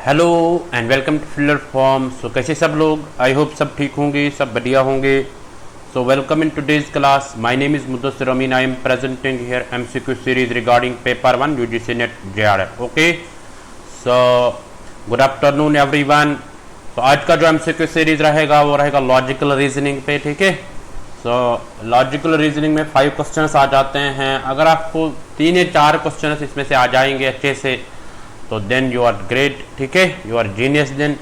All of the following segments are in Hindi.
Hello and welcome to filler form. So कैसे सब लोग, आई होप सब ठीक होंगे, सब बढ़िया होंगे। So welcome in today's class. My name is Muddassir Amin. I am presenting here MCQ series regarding paper 1 UGC NET JRF. Okay, so good afternoon everyone. तो आज का जो एमसीक्यू सीरीज रहेगा वो रहेगा लॉजिकल रीजनिंग पे, ठीक है। सो लॉजिकल रीजनिंग में 5 क्वेश्चंस आ जाते हैं। अगर आपको 3 या 4 क्वेश्चंस इसमें से आ जाएंगे अच्छे से तो देन यू आर ग्रेट, ठीक है, यू आर जीनियस देन।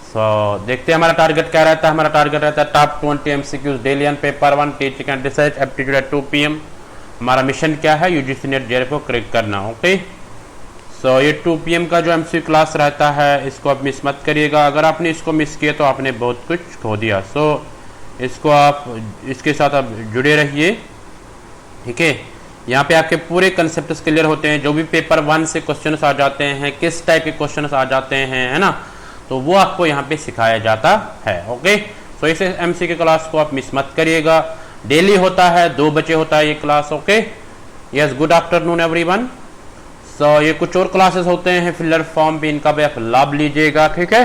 सो देखते हैं हमारा टारगेट क्या रहता है। हमारा टारगेट रहता है top 20 MCQs daily on paper 1 teaching and research aptitude at 2 PM। हमारा मिशन क्या है? यूजीसी नेट जेआरएफ को क्रैक करना। ओके, सो ये 2 PM का जो एमसीक्यू क्लास रहता है इसको आप मिस मत करिएगा। अगर आपने इसको मिस किया तो आपने बहुत कुछ खो दिया। सो इसको आप इसके साथ आप जुड़े रहिए, ठीक है। यहाँ पे आपके पूरे कंसेप्ट क्लियर होते हैं। जो भी पेपर 1 से क्वेश्चंस आ जाते हैं, किस टाइप के क्वेश्चंस आ जाते हैं, है ना, तो वो आपको यहाँ पे सिखाया जाता है। ओके, सो इस एमसीक्यू क्लास को आप मिस मत करिएगा। डेली होता है, 2 बजे होता है ये class. Okay, yes, good afternoon everyone. So ये कुछ और क्लासेस होते हैं फिलर फॉर्म पे, इनका भी आप लाभ लीजिएगा, ठीक है।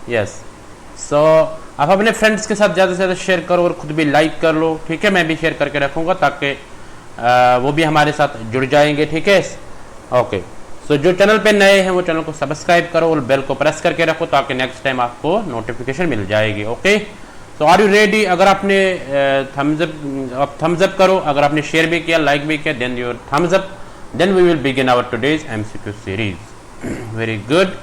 यस, सो आप अपने फ्रेंड्स के साथ ज़्यादा से ज़्यादा शेयर करो और खुद भी लाइक कर लो, ठीक है। मैं भी शेयर करके रखूँगा ताकि वो भी हमारे साथ जुड़ जाएंगे, ठीक है। ओके, सो जो चैनल पे नए हैं वो चैनल को सब्सक्राइब करो और बेल को प्रेस करके रखो ताकि नेक्स्ट टाइम आपको नोटिफिकेशन मिल जाएगी। Okay, so are you ready? अगर आपने थम्स अप करो, अगर आपने शेयर भी किया, लाइक भी किया, then your thumbs up, then we will begin our today's MCQ series. Very good.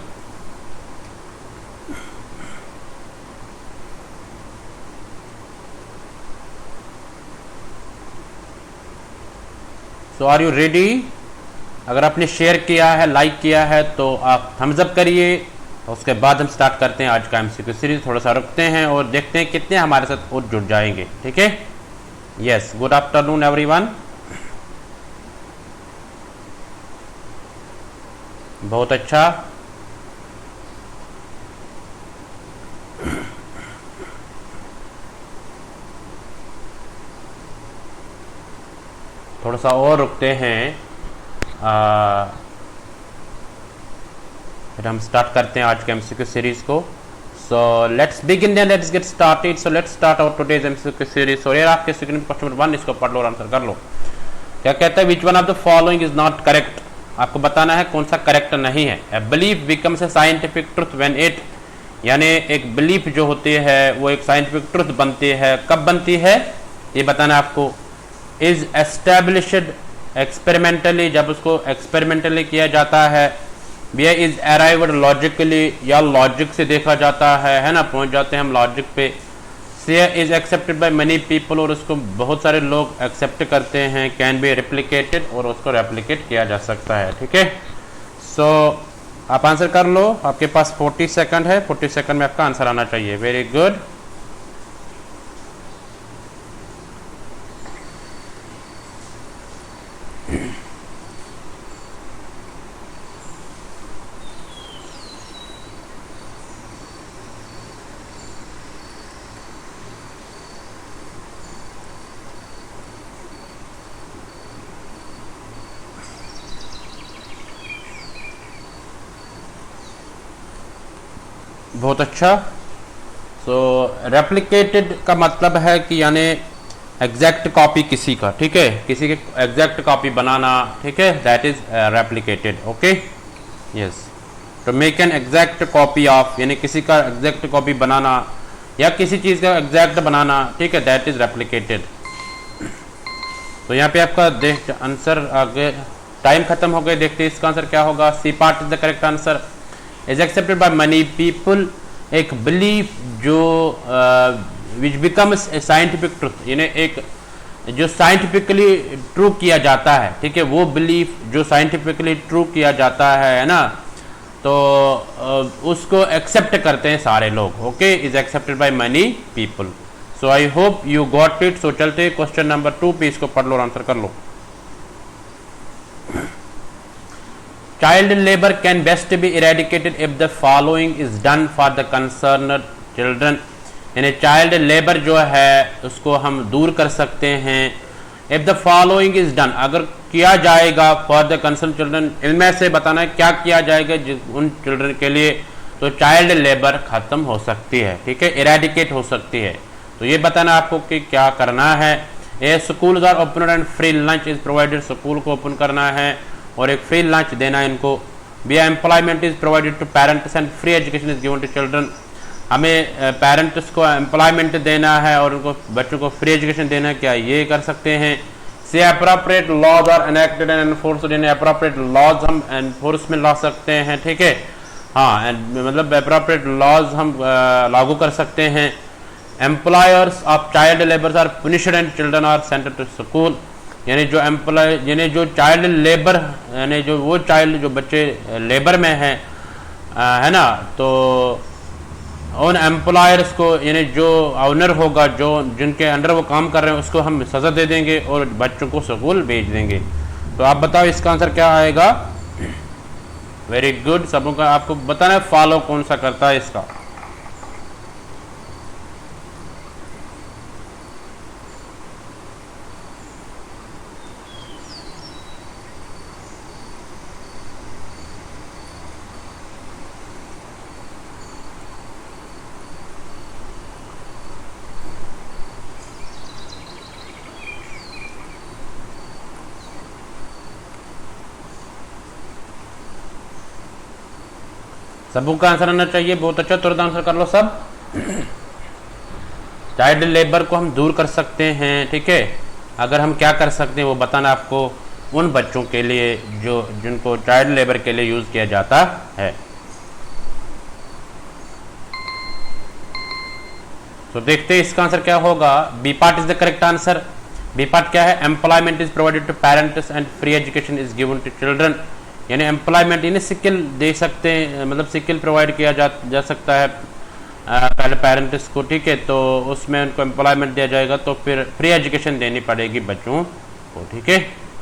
So are you ready? अगर आपने शेयर किया है, लाइक किया है तो आप थम्स अप करिए। उसके बाद हम स्टार्ट करते हैं आज का एमसीक्यू सीरीज। थोड़ा सा रुकते हैं और देखते हैं कितने हमारे साथ और जुड़ जाएंगे, ठीक है। Yes, good afternoon everyone. बहुत अच्छा। थोड़ा सा और रुकते हैं, फिर हम स्टार्ट करते हैं आज के एमसीक्यू सीरीज को। So let's begin then, let's get started. So let's start our today's MCQ series. So यार आपके स्क्रीन पर क्वेश्चन नंबर 1, इसको पढ़ लो और आंसर कर लो। क्या कहता है? Which one of the following is not correct. आपको बताना है कौन सा करेक्ट नहीं है। A belief becomes a scientific truth when it, यानी एक बिलीफ जो होती है वो एक साइंटिफिक ट्रुथ बनती है। कब बनती है ये बताना है आपको। इज एस्टेब्लिश्ड एक्सपेरिमेंटली, जब उसको एक्सपेरिमेंटली किया जाता है। बी इज अराइव्ड लॉजिकली, या लॉजिक से देखा जाता है ना, पहुंच जाते हैं हम लॉजिक पे। C is accepted by many people, और उसको बहुत सारे लोग एक्सेप्ट करते हैं। कैन बी रेप्लिकेटेड, और उसको रेप्लिकेट किया जा सकता है, ठीक है। सो आप आंसर कर लो। आपके पास 40 सेकंड है, 40 सेकंड में आपका आंसर आना चाहिए। Very good. बहुत अच्छा। सो रेप्लिकेटेड का मतलब है कि यानी एग्जैक्ट कॉपी किसी का, ठीक है, किसी के एग्जैक्ट कॉपी बनाना, ठीक है, that is replicated. Okay, yes, to make an exact copy of, यानी किसी का एग्जैक्ट कॉपी बनाना या किसी चीज़ का एग्जैक्ट बनाना, ठीक है, दैट इज रेप्लिकेटेड। तो यहाँ पे आपका देख आंसर आगे, टाइम खत्म हो गए। देखते हैं इसका आंसर क्या होगा। C part is the correct answer. Is accepted by many people, एक बिलीफ जो which becomes a scientific truth, यानी एक जो साइंटिफिकली ट्रू किया जाता है, ठीक है, वो बिलीफ जो साइंटिफिकली ट्रू किया जाता है ना, तो उसको एक्सेप्ट करते हैं सारे लोग। Okay, is accepted by many people. So I hope you got it. So चलते क्वेश्चन नंबर 2 पे, इसको पढ़ लो और आंसर कर लो। Child labor can best be eradicated if the following is done for the concerned children, यानी चाइल्ड लेबर जो है उसको हम दूर कर सकते हैं if the following is done, अगर किया जाएगा फॉर द कंसर्न चिल्ड्रन, इनमें से बताना है क्या किया जाएगा उन चिल्ड्रन के लिए, तो चाइल्ड लेबर खत्म हो सकती है, ठीक है, इरेडिकेट हो सकती है। तो ये बताना आपको कि क्या करना है। A schools are open and free lunch is provided, school को ओपन करना है और एक फ्री लंच देना है इनको। B employment is provided to parents and free education is given to children, हमें पेरेंट्स को एम्प्लॉयमेंट देना है और उनको बच्चों को फ्री एजुकेशन देना है, क्या ये कर सकते हैं। Say appropriate laws are enacted and enforced, यानी अप्रोप्रिएट लॉज हम एनफोर्स में ला सकते हैं, ठीक है, हाँ, मतलब अप्रोप्रिएट लॉज हम लागू कर सकते हैं। Employers of child labour are punished and children are sent to school, यानी जो एम्प्लॉय यानी जो चाइल्ड लेबर यानी जो वो चाइल्ड जो बच्चे लेबर में हैं है ना, तो उन एम्प्लॉयर्स को यानी जो ऑनर होगा जो जिनके अंडर वो काम कर रहे हैं उसको हम सज़ा दे देंगे और बच्चों को स्कूल भेज देंगे। तो आप बताओ इसका आंसर क्या आएगा। वेरी गुड, सबों का आपको बताना है फॉलो कौन सा करता है इसका। सबों का आंसर आना चाहिए, बहुत अच्छा, तुरंत आंसर कर लो सब। चाइल्ड लेबर को हम दूर कर सकते हैं, ठीक है, अगर हम क्या कर सकते हैं वो बताना आपको उन बच्चों के लिए जो जिनको चाइल्ड लेबर के लिए यूज किया जाता है। तो देखते हैं इसका आंसर क्या होगा। B part is the correct answer. B part क्या है, employment is provided to parents and free education is given to children, यानी एम्प्लॉयमेंट यानी स्किल दे सकते हैं, मतलब स्किल प्रोवाइड किया जा सकता है पहले पेरेंट्स को, ठीक है, तो उसमें उनको एम्प्लॉयमेंट दिया जाएगा, तो फिर फ्री एजुकेशन देनी पड़ेगी बच्चों को, ठीक है।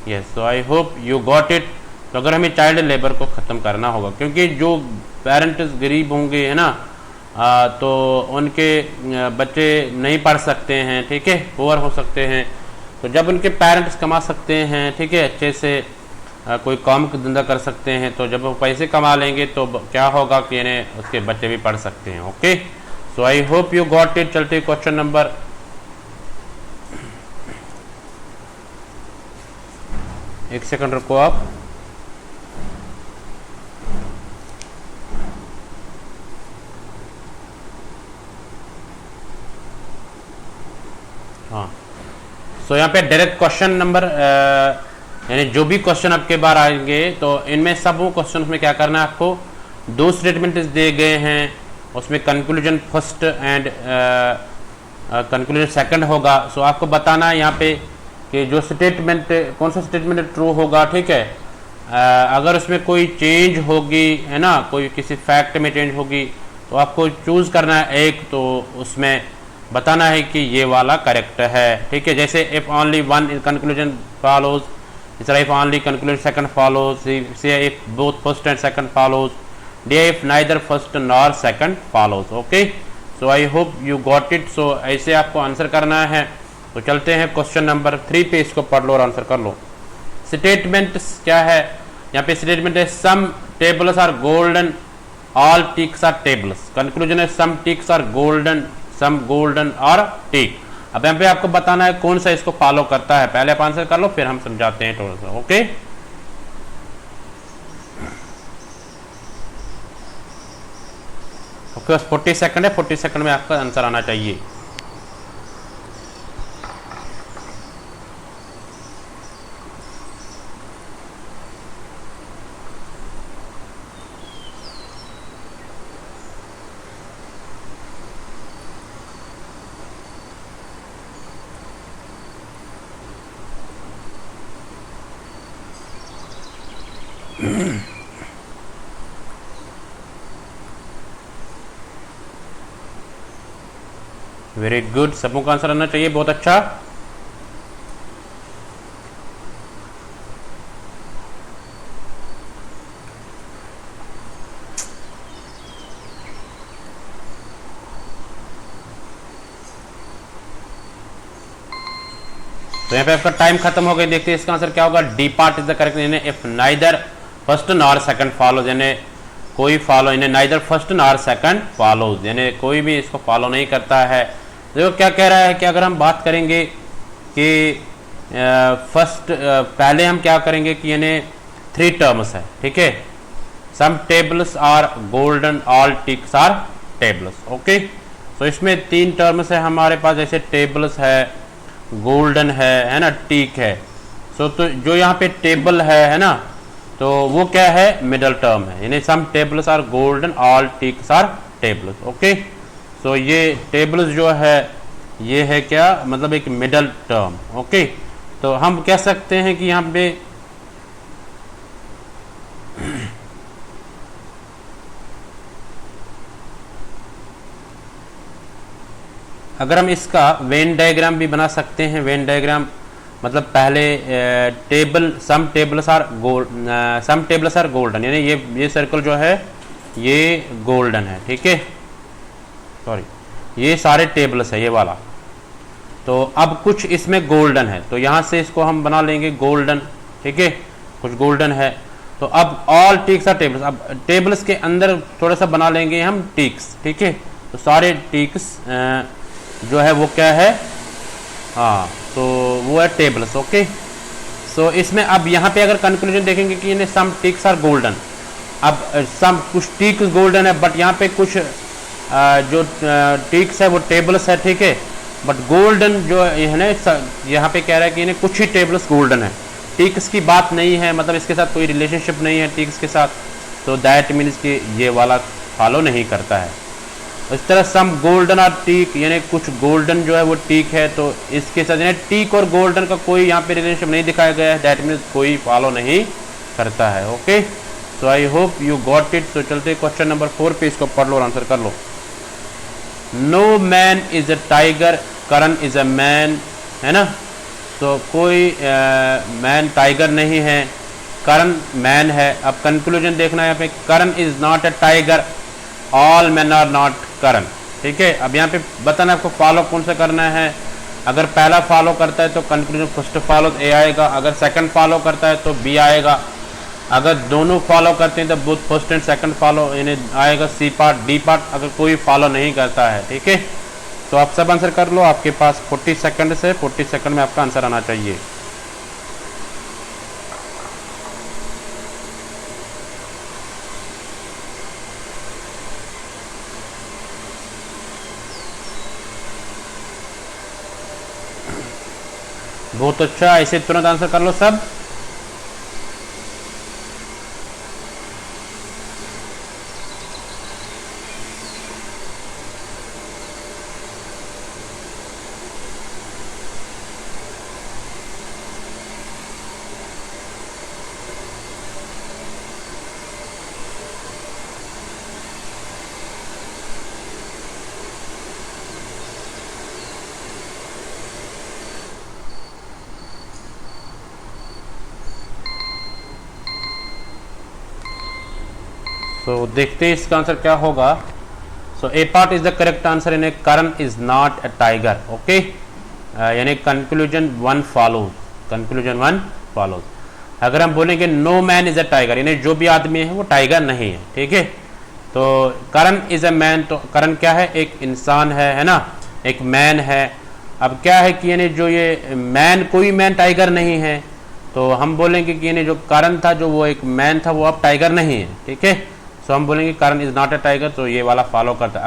यस, तो आई होप यू गॉट इट। तो अगर हमें चाइल्ड लेबर को ख़त्म करना होगा, क्योंकि जो पेरेंट्स गरीब होंगे है ना, तो उनके बच्चे नहीं पढ़ सकते हैं, ठीक है, पुअर हो सकते हैं, तो जब उनके पेरेंट्स कमा सकते हैं, ठीक है, अच्छे से कोई काम धंधा कर सकते हैं, तो जब वो पैसे कमा लेंगे तो क्या होगा कि इन्हें उसके बच्चे भी पढ़ सकते हैं। Okay, so I hope you got it. चलते क्वेश्चन नंबर, एक सेकंड रुको आप। हाँ, सो यहाँ पे डायरेक्ट क्वेश्चन नंबर यानी जो भी क्वेश्चन आपके बार आएंगे तो इनमें सब क्वेश्चन में क्या करना है आपको, दो स्टेटमेंट दिए गए हैं, उसमें conclusion first and conclusion second होगा। सो आपको बताना है यहाँ पे कि जो स्टेटमेंट कौन सा स्टेटमेंट ट्रू होगा, ठीक है, अगर उसमें कोई चेंज होगी है ना, कोई किसी फैक्ट में चेंज होगी तो आपको चूज करना है एक, तो उसमें बताना है कि ये वाला करेक्ट है, ठीक है। जैसे if only one in conclusion follows, if only conclusion second follows, say if both first and second follows, if neither first nor second follows। okay, so I hope you got it। so ऐसे आपको आंसर करना है। तो चलते हैं क्वेश्चन नंबर 3 पे, इसको पढ़ लो और आंसर कर लो। स्टेटमेंट क्या है यहाँ पे, स्टेटमेंट है some tables are golden, all ticks are tables. Conclusion है some ticks are golden, some golden और टिक। अब यहाँ पे आपको बताना है कौन सा इसको फॉलो करता है, पहले आप आंसर कर लो फिर हम समझाते हैं थोड़ा सा। ओके, ओके, 40 सेकंड है, 40 सेकंड में आपका आंसर आना चाहिए। वेरी गुड, सबों का आंसर आना चाहिए, बहुत अच्छा। तो तो यहाँ पे आपका टाइम खत्म हो गया। देखते हैं इसका आंसर क्या होगा। D part is the correct, यानी if neither first nor second follows, यानी कोई फॉलो, यानी neither first nor second follows, यानी कोई भी इसको फॉलो नहीं करता है। देखो क्या कह रहा है कि अगर हम बात करेंगे कि फर्स्ट पहले हम क्या करेंगे कि यानी 3 टर्म्स है, ठीक है। Some tables are golden, all ticks are tables, okay. तो इसमें 3 टर्म्स है हमारे पास, जैसे टेबल्स है, गोल्डन है ना, टीक है। सो तो जो यहाँ पे टेबल है ना, तो वो क्या है, मिडल टर्म है, यानी some tables are golden, all ticks are tables, okay. So ये टेबल्स जो है ये है क्या, मतलब एक मिडल टर्म, ओके। तो हम कह सकते हैं कि यहाँ पे अगर हम इसका वेन डायग्राम भी बना सकते हैं। वेन डायग्राम मतलब पहले table, some tables are golden, यानी ये सर्कल जो है ये गोल्डन है, ठीक है। सॉरी, ये सारे टेबल्स है ये वाला। तो अब कुछ इसमें गोल्डन है, तो यहाँ से इसको हम बना लेंगे गोल्डन, ठीक है। कुछ गोल्डन है, तो अब ऑल टिक्स आर टेबल्स। अब टेबल्स के अंदर थोड़ा सा बना लेंगे हम टिक्स, ठीक है। तो सारे टिक्स जो है वो क्या है, हाँ, तो वो है टेबल्स, ओके। सो इसमें अब यहाँ पे अगर कंक्लूजन देखेंगे कि ये सम टिक्स आर गोल्डन, अब सम कुछ टिक्स गोल्डन है, बट यहाँ पे कुछ जो टिक्स है वो टेबल्स है, ठीक है। बट गोल्डन जो है ना, यहाँ पे कह रहा है कि इन्हें कुछ ही टेबल्स गोल्डन है, टिक्स की बात नहीं है, मतलब इसके साथ कोई रिलेशनशिप नहीं है टिक्स के साथ। तो दैट मीन्स कि ये वाला फॉलो नहीं करता है। इस तरह सम गोल्डन और टीक, यानी कुछ गोल्डन जो है वो टीक है, तो इसके साथ यानी टीक और गोल्डन का कोई यहाँ पे रिलेशनशिप नहीं दिखाया गया है, दैट मीन्स कोई फॉलो नहीं करता है, okay. So I hope you got it. तो चलते क्वेश्चन नंबर 4 पे, इसको पढ़ लो और आंसर कर लो। No man is a tiger, Karan is a man, है ना। तो कोई मैन टाइगर नहीं है, करण मैन है। अब कंक्लूजन देखना है यहाँ पे, Karan is not a tiger, all man are not Karan, ठीक है। अब यहाँ पे बताना आपको फॉलो कौन सा करना है। अगर पहला फॉलो करता है तो कंक्लूजन फर्स्ट फॉलो ए आएगा, अगर सेकंड फॉलो करता है तो बी आएगा, अगर दोनों फॉलो करते हैं तो both first and second follow यानी आएगा सी पार्ट, डी पार्ट अगर कोई फॉलो नहीं करता है, ठीक है। तो आप सब आंसर कर लो, आपके पास 40 सेकंड से 40 सेकंड में आपका आंसर आना चाहिए। बहुत अच्छा, ऐसे तुरंत आंसर कर लो सब। सो देखते हैं इसका आंसर क्या होगा। So A part is the correct answer, यानी Karan is not a tiger, okay. यानी कंक्लूजन 1 फॉलोज, कंक्लूजन 1 फॉलोज। अगर हम बोलेंगे no man is a tiger, यानी जो भी आदमी है वो टाइगर नहीं है, ठीक है। तो करण इज अ मैन, तो करण क्या है, एक इंसान है ना, एक मैन है। अब क्या है कि यानी जो ये मैन, कोई मैन टाइगर नहीं है, तो हम बोलेंगे कि यानी जो करण था जो वो एक मैन था वो अब टाइगर नहीं है, ठीक है। सो हम बोलेंगे करण इज नॉट अ टाइगर, तो ये वाला फॉलो करता है।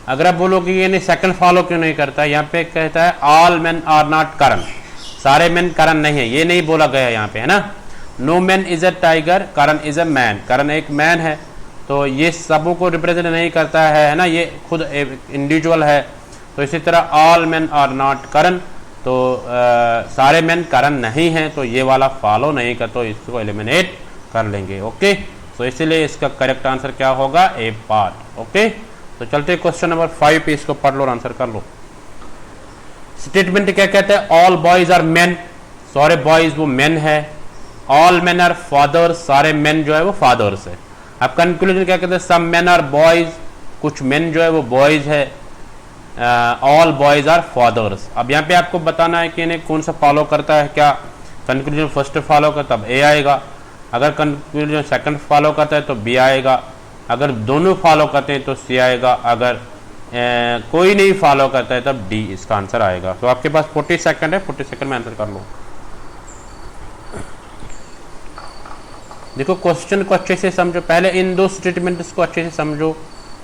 अगर आप बोलोगे ये नहीं सेकंड फॉलो क्यों नहीं करता, यहाँ पे कहता है ऑल मैन आर नॉट करण, सारे मैन करण नहीं है, ये नहीं बोला गया यहाँ पे, है ना। No man is a tiger, Karan is a man, Karan एक मैन है, तो ये सबों को रिप्रेजेंट नहीं करता है ना, ये खुद इंडिविजुअल है। तो इसी तरह ऑल मैन आर नॉट करण, तो सारे मैन करण नहीं हैं, तो ये वाला फॉलो नहीं कर, तो इसको एलिमिनेट कर लेंगे, ओके। तो इसीलिए इसका करेक्ट आंसर क्या होगा, ए पार्ट, ओके। तो चलते क्वेश्चन नंबर 5 पे, इसको पढ़ लो और आंसर कर लो। स्टेटमेंट क्या कहते हैं, ऑल बॉयज आर मेन, सारे बॉयज वो मेन है। ऑल मेन आर फादर्स, सारे मेन जो है वो फादर्स है। अब कंक्लूजन क्या कहते हैं, सम मेन आर बॉयज, कुछ मेन जो है वो बॉयज है। All boys are fathers. अब यहाँ पे आपको बताना है कि इन्हें कौन सा फॉलो करता है, क्या कंक्लूजन फर्स्ट फॉलो करता है तब ए आएगा, अगर कंक्लूजन सेकंड फॉलो करता है तो बी आएगा, अगर दोनों फॉलो करते हैं तो सी आएगा, अगर कोई नहीं फॉलो करता है तब डी इसका आंसर आएगा। तो आपके पास 40 सेकंड है, 40 सेकंड में आंसर कर लो। देखो क्वेश्चन को अच्छे से समझो, पहले इन दो स्टेटमेंट्स को अच्छे से समझो,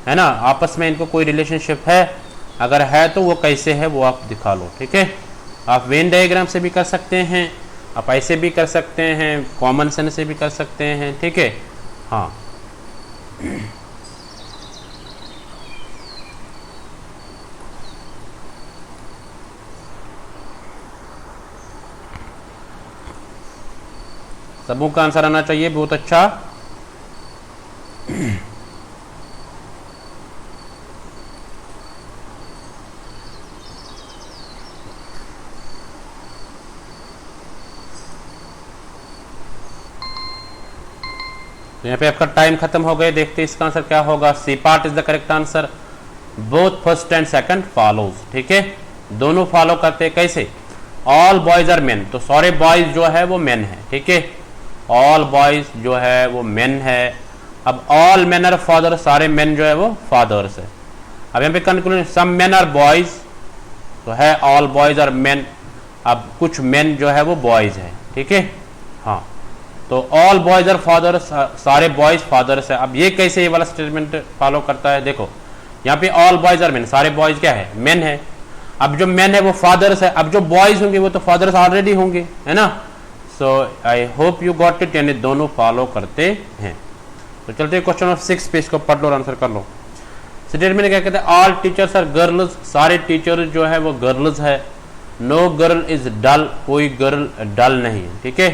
है ना, आपस में इनको कोई रिलेशनशिप है, अगर है तो वो कैसे है वो आप दिखा लो, ठीक है। आप वेन डायग्राम से भी कर सकते हैं, आप ऐसे भी कर सकते हैं, कॉमन सेंस से भी कर सकते हैं, ठीक है। हाँ सबों का आंसर आना चाहिए, बहुत अच्छा। तो यहाँ पे आपका टाइम खत्म हो गया, देखते हैं इसका आंसर क्या होगा। C part is the correct answer, both first and second follows, ठीक है, दोनों फॉलो करते हैं। कैसे? ऑल बॉयज आर मेन, तो सारे बॉयज जो है वो मेन है, ठीक है, ऑल बॉयज जो है वो मेन है। अब ऑल मेन आर फादर, सारे मेन जो है वो फादर्स है। अब यहाँ पे conclusion some men are boys, तो है ऑल बॉयज आर मेन, अब कुछ मेन जो है वो बॉयज है, ठीक है। हाँ, तो ऑल बॉयज आर फादर, सारे बॉयज फादर्स है। अब ये कैसे ये वाला स्टेटमेंट फॉलो करता है? देखो यहाँ पे ऑल बॉयज आर मेन, सारे बॉयज क्या है? मेन है। अब जो मेन है वो फादर्स है, अब जो बॉयज होंगे वो तो फादर्स ऑलरेडी होंगे, है ना। So I hope you got it, यानी दोनों फॉलो करते हैं। तो चलते क्वेश्चन नंबर 6 पे, इसको पढ़ लो और आंसर कर लो। स्टेटमेंट क्या कहते हैं? ऑल टीचर्स आर गर्ल्स, सारे टीचर जो है वो गर्ल्स है। नो गर्ल इज डल, कोई गर्ल डल नहीं है, ठीक है,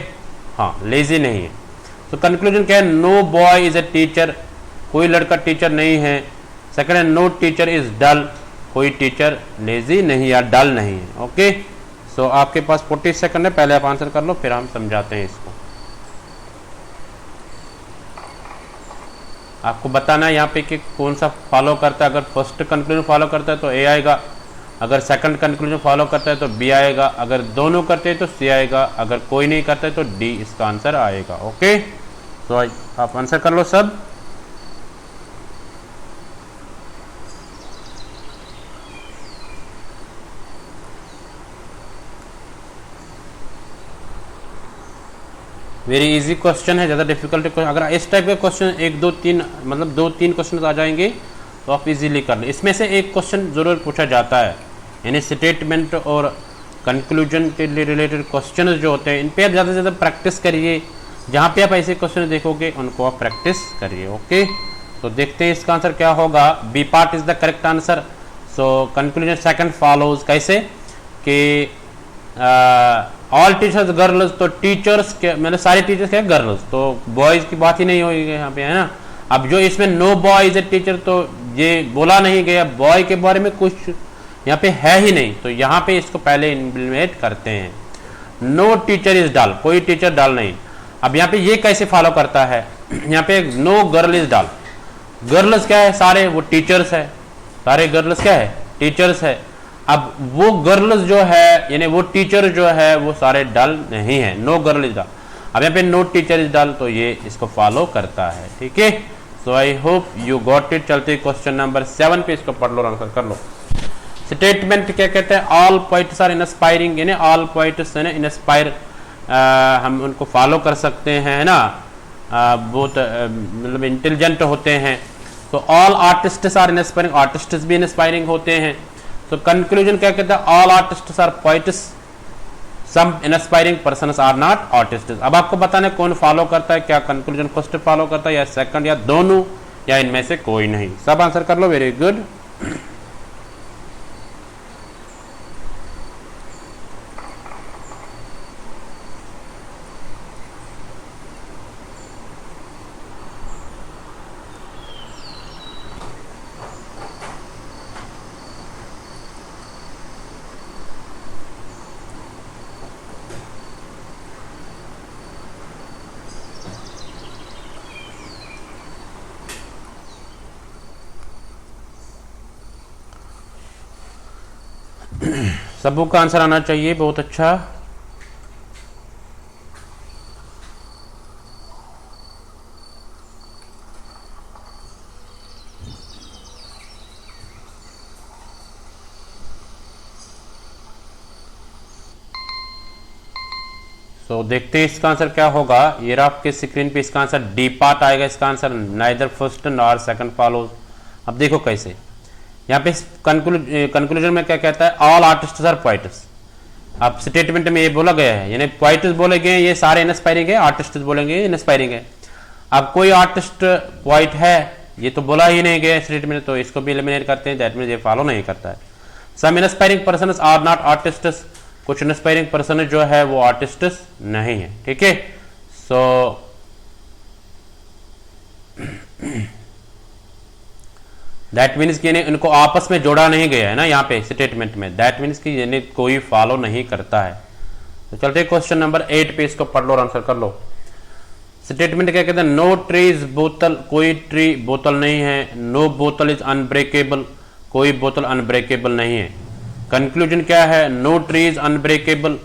हाँ, लेजी नहीं है। तो कंक्लूजन क्या है? No boy is a teacher, कोई लड़का टीचर नहीं है। सेकंड है नो टीचर इज डल, कोई टीचर लेजी नहीं या डल नहीं है, ओके। सो आपके पास 40 सेकंड है, पहले आप आंसर कर लो फिर हम समझाते हैं इसको। आपको बताना है यहाँ पे कि कौन सा फॉलो करता है। अगर फर्स्ट कंक्लूजन फॉलो करता है तो ए आएगा, अगर सेकंड कंक्लूजन फॉलो करता है तो बी आएगा, अगर दोनों करते हैं तो सी आएगा, अगर कोई नहीं करता है तो डी इसका आंसर आएगा, ओके। तो आप आंसर कर लो सब। वेरी इजी क्वेश्चन है, ज़्यादा डिफिकल्ट क्वेश्चन। अगर इस टाइप के क्वेश्चन 1 2 3 मतलब 2 3 क्वेश्चन आ जाएंगे तो आप इजीली कर लें। इसमें से एक क्वेश्चन जरूर पूछा जाता है, यानी स्टेटमेंट और कंक्लूजन के लिए रिलेटेड क्वेश्चन जो होते हैं इन पर ज़्यादा से ज़्यादा प्रैक्टिस करिए। जहाँ पे आप ऐसे क्वेश्चन देखोगे उनको आप प्रैक्टिस करिए, ओके। तो देखते हैं इसका आंसर क्या होगा। B part is the correct answer. So conclusion second follows, कैसे कि ऑल टीचर्स गर्ल्स, तो टीचर्स के मतलब सारे टीचर्स क्या गर्ल्स, तो बॉयज की बात ही नहीं होगी यहाँ पे, है ना। अब जो इसमें no boy is a teacher, तो ये बोला नहीं गया, बॉय के बारे में कुछ यहाँ पे है ही नहीं, तो यहाँ पे इसको पहले इम्प्लीमेंट करते हैं। नो टीचर इज डल, कोई टीचर डल नहीं। अब यहाँ पे ये कैसे फॉलो करता है? यहाँ पे no girl is dull, girls क्या है? सारे वो टीचर्स है, सारे गर्ल्स क्या है? टीचर्स है। अब वो गर्ल्स जो है यानी वो टीचर जो है वो सारे डल नहीं है, नो गर्ल इज डल। अब यहाँ पे नो टीचर इज डल, तो ये इसको फॉलो करता है, ठीक है। So I hope you got it. चलते क्वेश्चन नंबर 7 पे, इसको पढ़ लो और आंसर कर लो। स्टेटमेंट क्या कहते हैं? ऑल पोइट्स आर इंस्पायरिंग, यानी ऑल पोइट्स है ना इंस्पायर, हम उनको फॉलो कर सकते हैं, है ना, बहुत मतलब इंटेलिजेंट होते हैं। तो all artists are inspiring, artists भी इंस्पायरिंग होते हैं। तो कंक्लूजन क्या कहता है? All artists are poets, some inspiring persons are not artists. अब आपको बताना है कौन फॉलो करता है, क्या कंक्लूजन फर्स्ट फॉलो करता है या सेकंड या दोनों या इनमें से कोई नहीं। सब आंसर कर लो, वेरी गुड। सबों का आंसर आना चाहिए, बहुत अच्छा। तो देखते हैं इसका आंसर क्या होगा। ये रहा आपके स्क्रीन पे, इसका आंसर डी पार्ट आएगा। इसका answer neither first nor second follows. अब देखो कैसे, यहाँ पे कंक्लूजन में क्या कहता है, ऑल आर्टिस्ट्स आर पोएट्स। अब स्टेटमेंट में ये बोला गया है, यानी पोएट्स बोले गए ये सारे इंस्पायरिंग है, आर्टिस्ट बोलेंगे इंस्पायरिंग है। अब कोई आर्टिस्ट पोएट है ये तो बोला ही नहीं गया स्टेटमेंट, तो इसको भी एलिमिनेट करते हैं, दैट मींस ये फॉलो नहीं करता है। Some inspiring persons are not artists, कुछ इंस्पायरिंग पर्सन जो है वो आर्टिस्ट्स नहीं है, ठीक है। सो दैट मीन्स कि इनको आपस में जोड़ा नहीं गया है ना यहाँ पे स्टेटमेंट में, दैट मीन्स कि यानी कोई फॉलो नहीं करता है। तो चलते क्वेश्चन नंबर 8 पे, इसको पढ़ लो और आंसर कर लो। स्टेटमेंट क्या कहते हैं, नो ट्री इज बोतल, कोई ट्री बोतल नहीं है। नो बोतल इज अनब्रेकेबल, कोई बोतल अनब्रेकेबल नहीं है। कंक्लूजन क्या है, नो ट्री इज अनब्रेकेबल,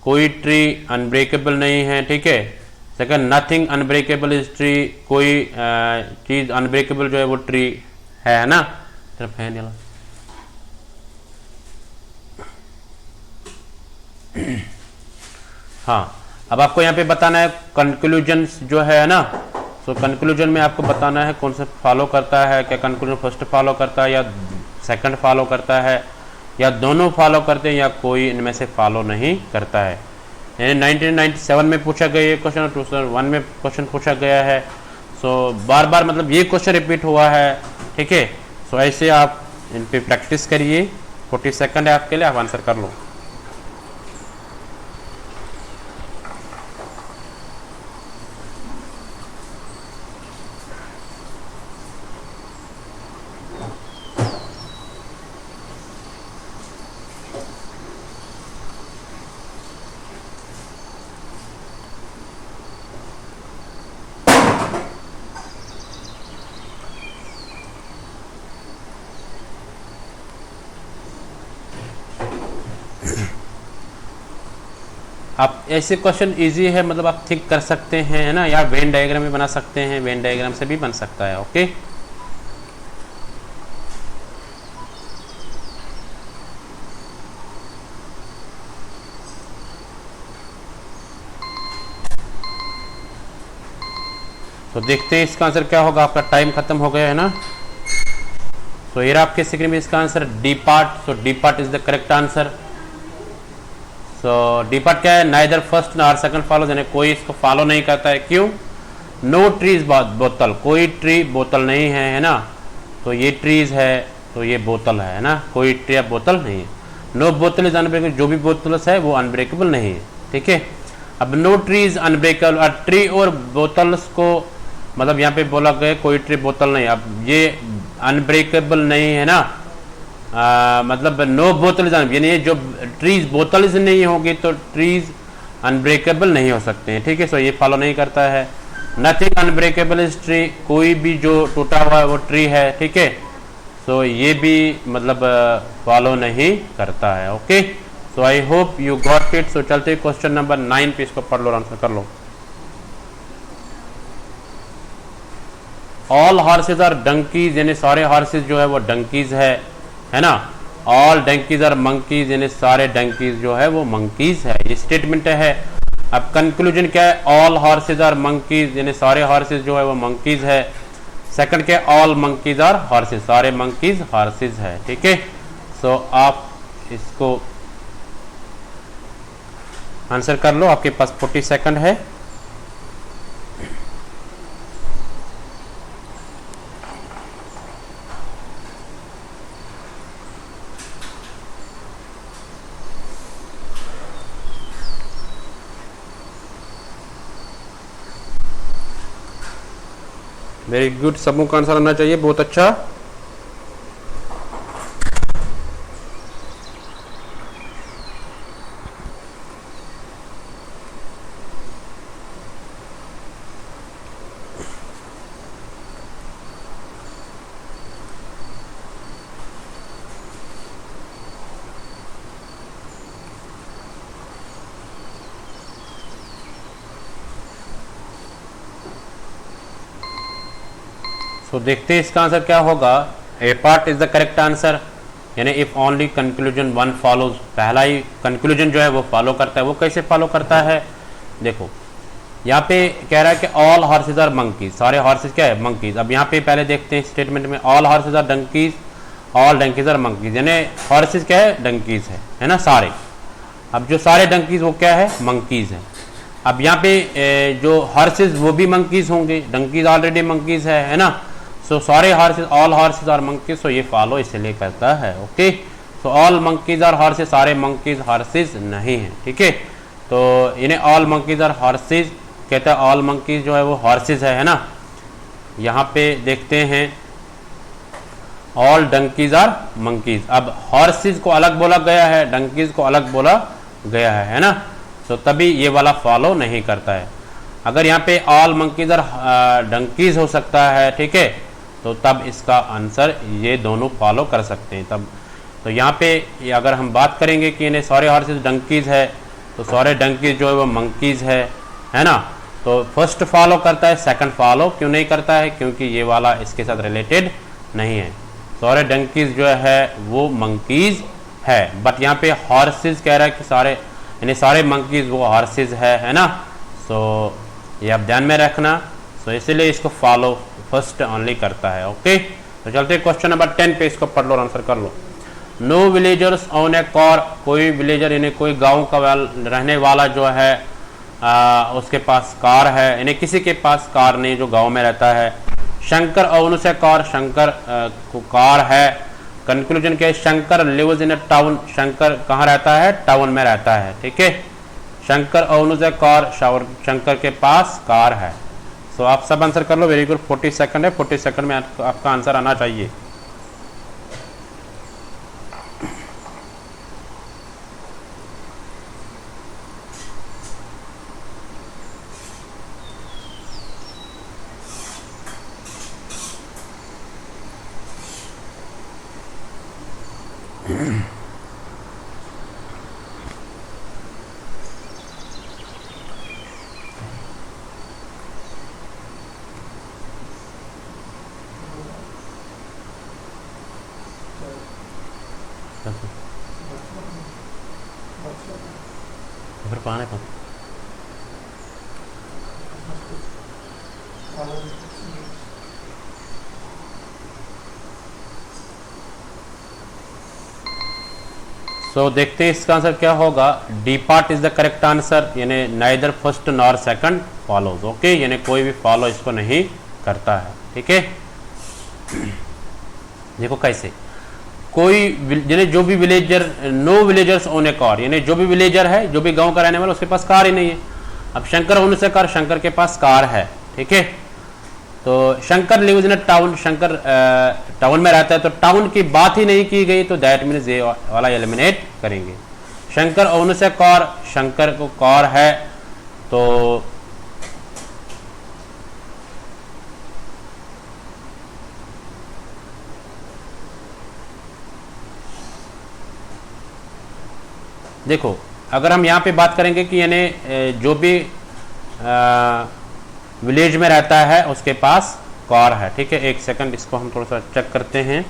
कोई ट्री अनब्रेकेबल नहीं है, ठीक है। Second, nothing unbreakable is tree, कोई चीज अनब्रेकेबल जो है वो ट्री है ना। सिर्फ है नहीं। हाँ, अब आपको यहाँ पे बताना है कंक्लूजन जो है ना। तो कंक्लूजन में आपको बताना है कौन सा फॉलो करता है, क्या कंक्लूजन फर्स्ट फॉलो करता है या सेकंड फॉलो करता है, या दोनों फॉलो करते हैं, या कोई इनमें से फॉलो नहीं करता है। यानी 1997 में पूछा गया ये क्वेश्चन, 2001 में क्वेश्चन पूछा गया है। सो बार बार मतलब ये क्वेश्चन रिपीट हुआ है, ठीक है। सो ऐसे आप इन पे प्रैक्टिस करिए। 40 सेकंड है आपके लिए, आप आंसर कर लो। आप ऐसे क्वेश्चन इजी है, मतलब आप थिंक कर सकते हैं, है ना, या वेन डायग्राम भी बना सकते हैं, वेन डायग्राम से भी बन सकता है, ओके। तो देखते हैं इसका आंसर क्या होगा। आपका टाइम खत्म हो गया है ना। तो ये आपके स्क्रीन में इसका answer D part. So D part is the correct answer. So D part क्या है, neither first nor second follow, यानी कोई इसको फॉलो नहीं करता है। क्यों, नो ट्रीज बोतल, कोई ट्री बोतल नहीं है ना। तो ये ट्रीज है तो ये बोतल है ना, कोई ट्री बोतल नहीं है। नो बोतल इज अनब्रेकेबल, जो भी बोतल्स है वो अनब्रेकेबल नहीं है, ठीक है। अब no tree is unbreakable, tree और बोतल्स को मतलब यहाँ पे बोला गया कोई ट्री बोतल नहीं। अब ये अनब्रेकेबल नहीं है ना, मतलब नो बोतल इज, यानी जो ट्रीज बोतल्स नहीं होगी तो ट्रीज अनब्रेकेबल नहीं हो सकते हैं, ठीक है। सो ये फॉलो नहीं करता है। नथिंग अनब्रेकेबल इज ट्री, कोई भी जो टूटा हुआ है वो ट्री है, ठीक है। सो ये भी मतलब फॉलो नहीं करता है, okay. So I hope you got it. So चलते क्वेश्चन नंबर 9 पे, इसको पढ़ लो और आंसर कर लो। ऑल हॉर्सेज आर डंकीज, यानी सारे हॉर्सेज जो है वो डंकीज है ना। ऑल डंकीज आर मंकीज, यानी सारे डंकीज जो है वो मंकीज है, ये स्टेटमेंट है। अब कंक्लूजन क्या है, ऑल हॉर्सेज आर मंकीज, यानी सारे हॉर्सेज जो है वो मंकीज है। सेकंड क्या, ऑल मंकीज आर हॉर्सेज, सारे मंकीज हॉर्सेज है, ठीक है। सो आप इसको आंसर कर लो, आपके पास 40 सेकंड है। वेरी गुड, सबों का आंसर आना चाहिए, बहुत अच्छा। सो देखते हैं इसका आंसर क्या होगा। A part is the correct answer, यानी if only conclusion one follows, पहला ही कंक्लूजन जो है वो फॉलो करता है। वो कैसे फॉलो करता है, देखो यहाँ पे कह रहा है कि ऑल हॉर्सेज आर मंकीज, सारे हॉर्सेज क्या है, मंकीज। अब यहाँ पे पहले देखते हैं स्टेटमेंट में, all horses are donkeys, all donkeys are monkeys, यानी हॉर्सेज क्या है, डंकीज है ना सारे। अब जो सारे डंकीज वो क्या है, मंकीज है। अब यहाँ पे जो हॉर्सेज वो भी मंकीज होंगे, डंकीज ऑलरेडी मंकीज है ना। सो सारे horses, all horses are monkeys, so ये फॉलो इसलिए करता है। Okay, so all monkeys are horses, सारे मंकीज हॉर्सेज नहीं है, ठीक है। तो इन्हें ऑल मंकीज आर हॉर्सेज कहता है, ऑल मंकीज जो है वो हॉर्सेज है ना। यहाँ पे देखते हैं ऑल डंकीज आर मंकीज। अब हॉर्सेज को अलग बोला गया है, डंकीज को अलग बोला गया है ना। तो तभी ये वाला फॉलो नहीं करता है। अगर यहाँ पे ऑल मंकीज आर डंकीज हो सकता है, ठीक है, तो तब इसका आंसर ये दोनों फॉलो कर सकते हैं तब। तो यहाँ पे अगर हम बात करेंगे कि इन्हें सारे हॉर्सेज डंकीज है, तो सारे डंकीज जो है वो मंकीज है ना। तो फर्स्ट फॉलो करता है, सेकंड फॉलो क्यों नहीं करता है, क्योंकि ये वाला इसके साथ रिलेटेड नहीं है। सारे डंकीज जो है वो मंकीज है, बट यहाँ पे हॉर्सेज कह रहा है कि सारे, यानी सारे मंकीज वो हॉर्सेज है ना। सो ये आप ध्यान में रखना। सो इसीलिए इसको फॉलो फर्स्ट ओनली करता है। ओके, तो चलते क्वेश्चन नंबर 10 पे, इसको पढ़ लो और आंसर कर लो। नो विलेजर्स ओन ए कार, कोई विलेजर यानी कोई गांव का रहने वाला जो है उसके पास कार है, यानी किसी के पास कार नहीं जो गांव में रहता है। Shankar owns a car, Shankar को कार है। कंक्लूजन क्या है, Shankar lives in a town, Shankar कहाँ रहता है, टाउन में रहता है, ठीक है। Shankar owns a car, Shankar के पास कार है। सो आप सब आंसर कर लो, वेरी गुड। 40 सेकंड है, 40 सेकंड में आपका आंसर आना चाहिए। फिर पाने पर सो देखते हैं इसका आंसर क्या होगा। D part is the correct answer, यानी neither first nor second follows. Okay, यानी कोई भी फॉलो इसको नहीं करता है, ठीक है। देखो कैसे, कोई यानी जो भी विलेजर, नो विलेजर्स ओन ए कार, यानी जो भी विलेजर है, जो भी गांव का रहने वाला, उसके पास कार ही नहीं है। अब शंकर होने से कार, शंकर के पास कार है, ठीक है। तो Shankar lives in a town, Shankar town में रहता है, तो टाउन की बात ही नहीं की गई, तो दैट मीन्स ये वाला एलिमिनेट करेंगे। Shankar owns a car, Shankar को कार है, तो देखो अगर हम यहाँ पे बात करेंगे कि यानी जो भी विलेज में रहता है उसके पास कार है, ठीक है। एक सेकंड, इसको हम थोड़ा सा चेक करते हैं।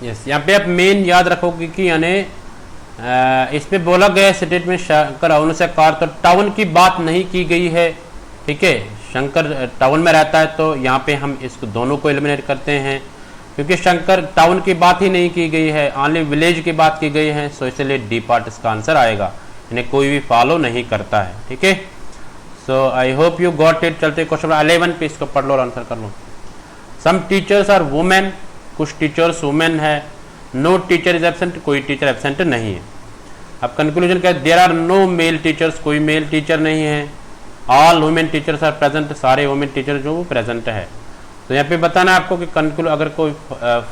यस, यहाँ पे आप मेन याद रखोगे कि यानी इस पे बोला गया statement Shankar owns a car, तो टाउन की बात नहीं की गई है, ठीक है। शंकर टाउन में रहता है, तो यहाँ पे हम इसको दोनों को एलिमिनेट करते हैं, क्योंकि शंकर टाउन की बात ही नहीं की गई है, ओनली विलेज की बात की गई है। सो इसलिए डी पार्ट इसका आंसर आएगा, यानी कोई भी फॉलो नहीं करता है, ठीक है। So I hope you got it. चलते क्वेश्चन 11 पे, इसको पढ़ लो और आंसर कर लो। सम टीचर्स आर वुमेन, कुछ टीचर्स वुमेन है। नो टीचर इज एब्सेंट, कोई टीचर एब्सेंट नहीं है। अब कंक्लूजन क्या है, there are no male teachers, कोई मेल टीचर नहीं है। All women teachers are present, सारे वुमेन टीचर जो वो प्रेजेंट है। तो यहाँ पे बताना आपको कि कंक्लूड अगर कोई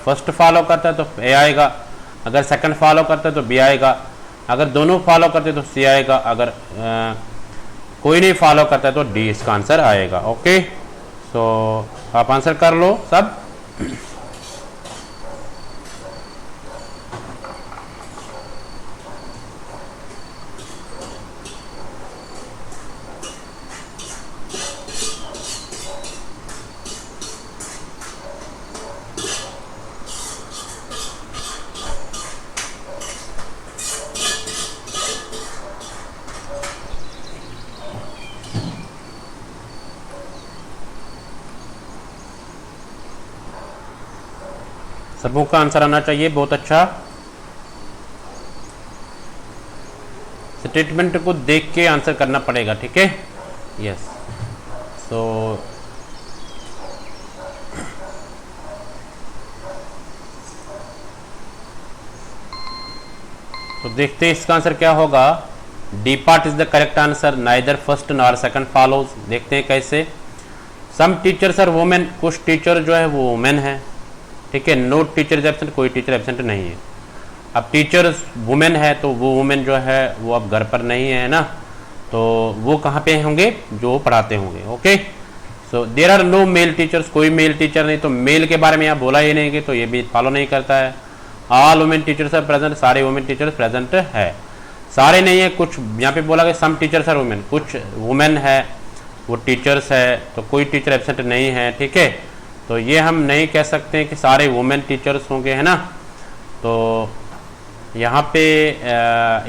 फर्स्ट फॉलो करता है तो ए आएगा, अगर सेकंड फॉलो करता है तो बी आएगा, अगर दोनों फॉलो करते हैं तो सी आएगा, अगर कोई नहीं फॉलो करता है तो डी इसका आंसर आएगा। ओके, सो आप आंसर कर लो सब। सबों का आंसर आना चाहिए, बहुत अच्छा। स्टेटमेंट को देख के आंसर करना पड़ेगा, ठीक है। यस, तो देखते हैं इसका आंसर क्या होगा। D part is the correct answer, neither first nor second follows. देखते हैं कैसे। सम टीचर्स आर वुमेन, कुछ टीचर जो है वो वुमेन है, ठीक है। नो टीचर इज एब्सेंट, कोई टीचर एब्सेंट नहीं है। अब टीचर्स वुमेन है तो वो वुमेन जो है वो अब घर पर नहीं है ना, तो वो कहाँ पे होंगे, जो पढ़ाते होंगे। Okay, so there are no male teachers, कोई मेल टीचर नहीं, तो मेल के बारे में यहाँ बोला ही नहीं कि, तो ये भी फॉलो नहीं करता है। All women teachers are present, सारे वुमेन टीचर्स प्रेजेंट है। सारे नहीं है, कुछ यहाँ पे बोला कि सम टीचर्स आर वुमेन, कुछ वुमेन है वो टीचर्स है, तो कोई टीचर एब्सेंट नहीं है, ठीक है। तो ये हम नहीं कह सकते हैं कि सारे वुमेन टीचर्स होंगे, है ना। तो यहाँ पे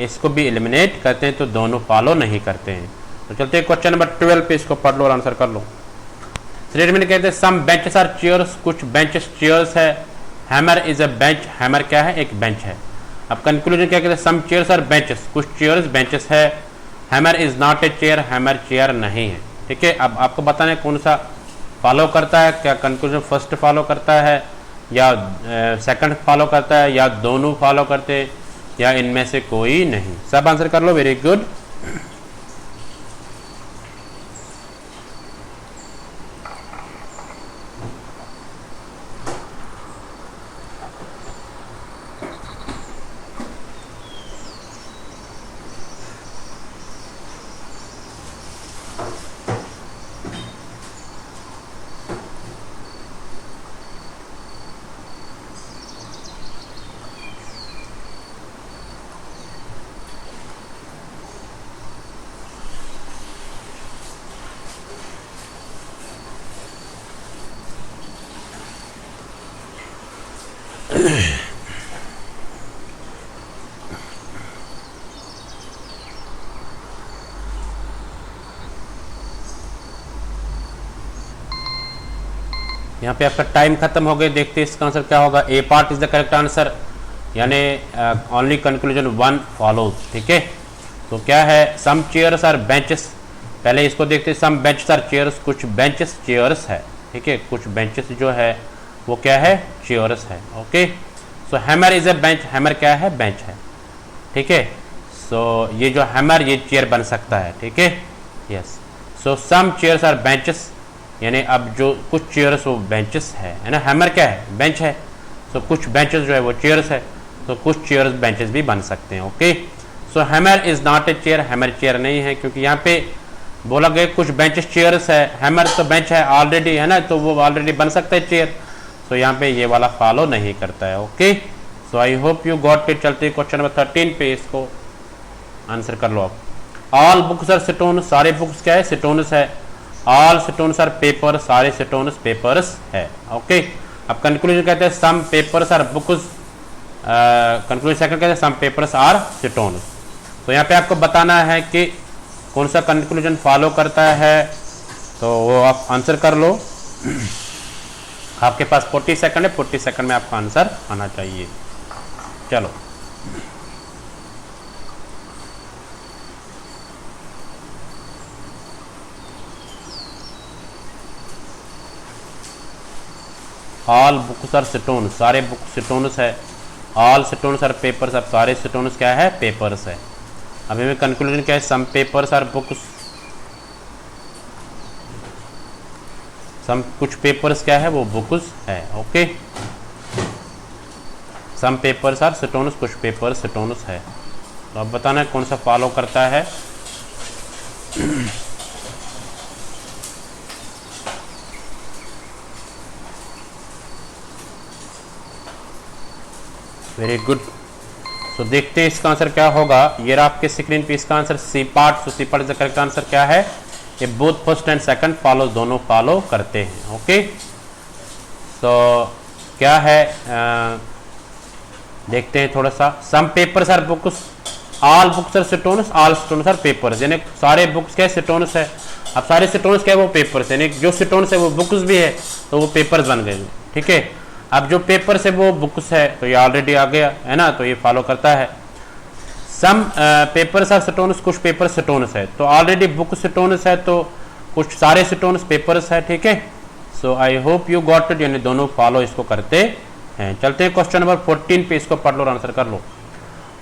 इसको भी एलिमिनेट करते हैं, तो दोनों फॉलो नहीं करते हैं। तो चलते हैं क्वेश्चन नंबर 12 पे, इसको पढ़ लो और आंसर कर लो। स्टेटमेंट कहते हैं सम बेंचेस आर चेयर्स, कुछ बेंचेस चेयर्स है। Hammer is a bench, hammer क्या है, एक बेंच है। अब कंक्लूजन क्या कहते हैं, सम चेयर्स आर बेंचेस, कुछ चेयर्स बेंचेस है। Hammer is not a chair, hammer chair नहीं है, ठीक है। अब आपको बताना है कौन सा फॉलो करता है, क्या कंक्लूजन फर्स्ट फॉलो करता है या सेकंड फॉलो करता है या दोनों फॉलो करते हैं या इनमें से कोई नहीं। सब आंसर कर लो, वेरी गुड। यहाँ पे आपका टाइम खत्म हो गया। देखते हैं इसका आंसर क्या होगा। A part is the correct answer, यानी ओनली कंक्लूजन वन फॉलोज, ठीक है। तो क्या है, सम चेयर्स आर बेंचेस, पहले इसको देखते हैं। सम बेंचेस आर चेयर्स, कुछ बेंचेस चेयर्स है, ठीक है। कुछ बेंचेस जो है वो क्या है, चेयर्स है। Okay, so hammer is a bench, hammer क्या है, बेंच है, ठीक है। सो ये जो हैमर ये चेयर बन सकता है, ठीक है। Yes, so some chairs are benches, यानी अब जो कुछ चेयर्स वो बेंचेस है ना। हैमर क्या है, बेंच है, सो कुछ बेंचेस जो है वो चेयर्स है, तो कुछ चेयर्स बेंचेस भी बन सकते हैं। Okay, so hammer is not a chair, hammer chair नहीं है, क्योंकि यहाँ पे बोला गया कुछ बेंचेस चेयर्स है, हैमर तो बेंच है ऑलरेडी, है ना, तो वो ऑलरेडी बन सकता है चेयर। सो यहाँ पे ये वाला फॉलो नहीं करता है। Okay, so I hope you got it. चलते क्वेश्चन नंबर 13 पे, इसको आंसर कर लो आप। ऑल बुक्स आर स्टोन, सारे बुक्स क्या है, स्टोन्स है। ऑल स्टोन्स आर पेपर, सारे स्टोन्स पेपर्स है। ओके, अब कंक्लूजन कहते हैं some papers are books, conclusion second कहते हैं सम पेपर्स आर स्टोन्स। तो यहाँ पे आपको बताना है कि कौन सा कंक्लूजन फॉलो करता है, तो वो आप आंसर कर लो। आपके पास 40 सेकंड है, 40 सेकंड में आपका आंसर आना चाहिए। चलो, ऑल बुक्स आर स्टोन्स, सारे बुक स्टोन्स है। ऑल स्टोन्स आर पेपर्स, अब सारे स्टोन्स क्या है, पेपर्स है। अभी में कंक्लूजन क्या है, some papers are books, some कुछ पेपर्स क्या है वो बुक्स है। Okay, some papers are stones, कुछ पेपर स्टोन्स है। तो अब बताना है कौन सा फॉलो करता है। Very good. सो देखते हैं इसका आंसर क्या होगा। ये रहा आपके स्क्रीन पे इसका answer C part. So C part is the correct answer क्या है, ये both first and second follow, दोनों फॉलो करते हैं। ओके, तो क्या है देखते हैं थोड़ा सा। Some papers are books, all books are stones, all stones are papers, यानी सारे बुक्स क्या स्टोन्स है। अब सारे स्टोन्स क्या है वो पेपर्स है, यानी जो स्टोन्स है वो बुक्स भी है तो वो पेपर्स बन गए। ठीक है, अब जो पेपर्स है वो बुक्स है तो ये ऑलरेडी आ गया है ना, तो ये फॉलो करता है। सम पेपर्स आर स्टोन्स, कुछ पेपर स्टोन्स है, तो ऑलरेडी बुक स्टोन्स है तो कुछ सारे स्टोन्स पेपर्स है। ठीक है, so I hope you got it, यानी दोनों फॉलो इसको करते हैं। चलते हैं क्वेश्चन नंबर 14 पे, इसको पढ़ लो और आंसर कर लो।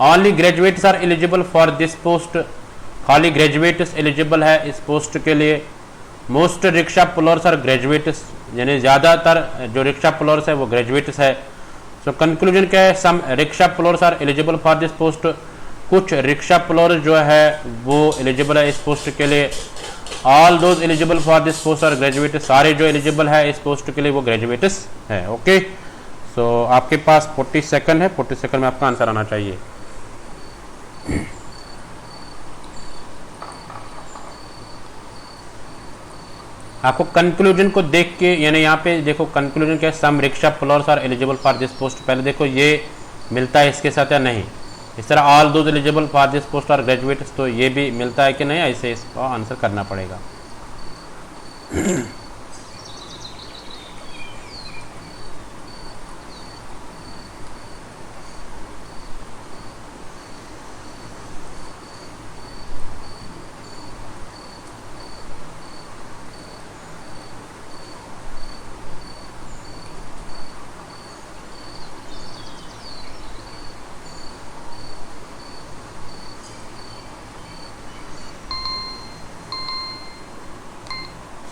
Only graduates are eligible for this post, खाली ग्रेजुएट्स एलिजिबल है इस पोस्ट के लिए। Most rickshaw pullers are graduates, यानी ज़्यादातर जो रिक्शा पुलर्स है वो ग्रेजुएट्स है। सो कंक्लूजन क्या है, some rickshaw pullers are eligible for this post, कुछ रिक्शा पुलर्स जो है वो एलिजिबल है इस पोस्ट के लिए। All those eligible for this post are graduates, सारे जो एलिजिबल है इस पोस्ट के लिए वो ग्रेजुएट्स है। ओके, सो आपके पास 40 सेकंड है, 40 सेकंड में आपका आंसर आना चाहिए। आपको कंक्लूजन को देख के, यानी यहाँ पे देखो कंक्लूजन क्या है, some rickshaw pullers are eligible for this post, पहले देखो ये मिलता है इसके साथ या नहीं। इस तरह all those eligible for this post are graduates, तो ये भी मिलता है कि नहीं, ऐसे इसका आंसर करना पड़ेगा।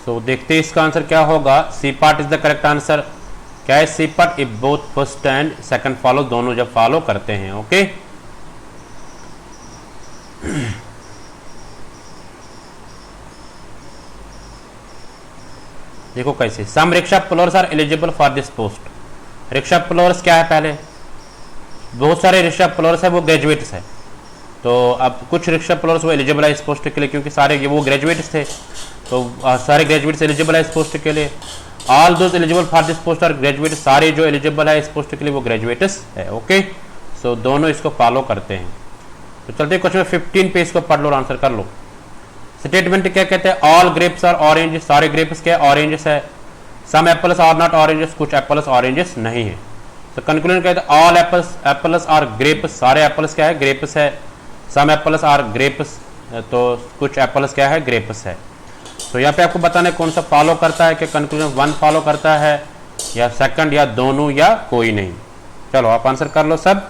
तो देखते हैं इसका आंसर क्या होगा। C part is the correct answer. क्या है C part, if both first and second follow, दोनों जब फॉलो करते हैं। ओके, देखो कैसे, some rickshaw pullers are eligible for this post. Rickshaw pullers क्या है, पहले बहुत सारे रिक्शा पुलर्स है वो ग्रेजुएट्स है, तो अब कुछ रिक्शा पुलर्स वो एलिजिबल है इस पोस्ट के लिए, क्योंकि सारे वो ग्रेजुएट्स थे तो सारे ग्रेजुएट्स एलिजिबल है इस पोस्ट के लिए। All those eligible for this post are graduate, सारे जो एलिजिबल है इस पोस्ट के लिए वो ग्रेजुएट्स है। ओके, सो दोनों इसको फॉलो करते हैं। तो चलते क्वेश्चन 15 पे, इसको पढ़ लो और आंसर कर लो। स्टेटमेंट क्या कहते हैं, ऑल ग्रेप्स आर ऑरेंज, सारे ग्रेप्स क्या ऑरेंजेस है। सम एप्पल्स आर नॉट ऑरेंजेस, कुछ एप्पल्स ऑरेंजेस नहीं है। तो कंक्लूजन कहते हैं ऑल एप्पल्स आर ग्रेप्स, सारे एप्पल्स क्या है ग्रेप्स है। सम एप्पल्स आर ग्रेप्स, तो कुछ एप्पल्स क्या है ग्रेप्स है। तो यहाँ पे आपको बताना है कौन सा फॉलो करता है, कि कंक्लूजन 1 फॉलो करता है या सेकंड या दोनों या कोई नहीं। चलो आप आंसर कर लो सब।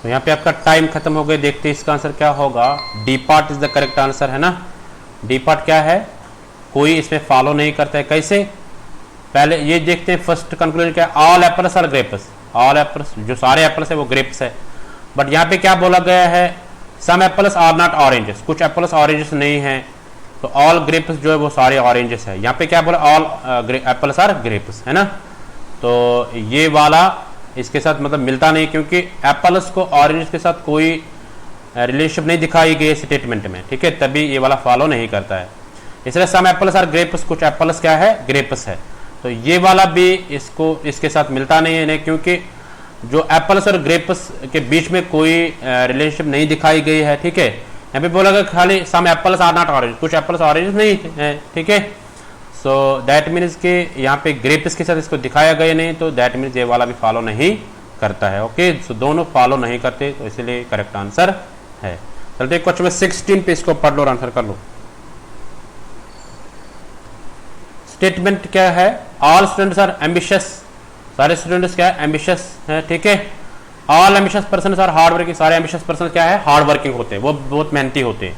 तो यहाँ पे आपका टाइम खत्म हो गया। देखते हैं इसका आंसर क्या होगा। D part is the correct answer है ना। डी पार्ट क्या है, कोई इसमें फॉलो नहीं करता है। कैसे, पहले ये देखते हैं फर्स्ट कंक्लूजन क्या है, all apples are grapes, all apples जो सारे एप्पल्स है वो ग्रेप्स है। बट यहाँ पे क्या बोला गया है, सम एप्पल्स आर नॉट ऑरेंजेस, कुछ एप्पल्स ऑरेंजेस नहीं है। तो ऑल ग्रेप्स जो है वो सारे ऑरेंजेस है। यहाँ पे क्या बोला, ऑल एप्पल्स आर ग्रेप्स है ना। तो ये वाला इसके साथ मतलब मिलता नहीं, क्योंकि एप्पल्स को ऑरेंज के साथ कोई रिलेशनशिप नहीं दिखाई गई स्टेटमेंट में, ठीक है, तभी ये वाला फॉलो नहीं करता है। इसलिए सम एप्पल्स आर ग्रेप्स, कुछ एप्पल्स क्या है, ग्रेप्स है, तो ये वाला भी इसको इसके साथ मिलता नहीं है, क्योंकि जो एप्पल्स और ग्रेप्स के बीच में कोई रिलेशनशिप नहीं दिखाई गई है, ठीक है। यहाँ पे बोला गया खाली सम एप्पल्स आर नॉट ऑरेंज, कुछ एप्पल्स ऑरेंज नहीं है, ठीक है। सो दैट मीन्स कि यहाँ पे ग्रेप्स के साथ इसको दिखाया गया नहीं, तो दैट मीन्स ये वाला भी फॉलो नहीं करता है। ओके, सो दोनों फॉलो नहीं करते, तो इसलिए करेक्ट आंसर है। चलते क्वेश्चन नंबर 16 पे, इसको पढ़ लो और आंसर कर लो। स्टेटमेंट क्या है, ऑल स्टूडेंट्स आर एम्बिशियस, सारे स्टूडेंट्स क्या है, एम्बिशियस है, ठीक है। All ambitious person are hard working, सारे एम्बिशियस पर्सन क्या है, हार्ड वर्किंग होते हैं, वो बहुत मेहनती होते हैं।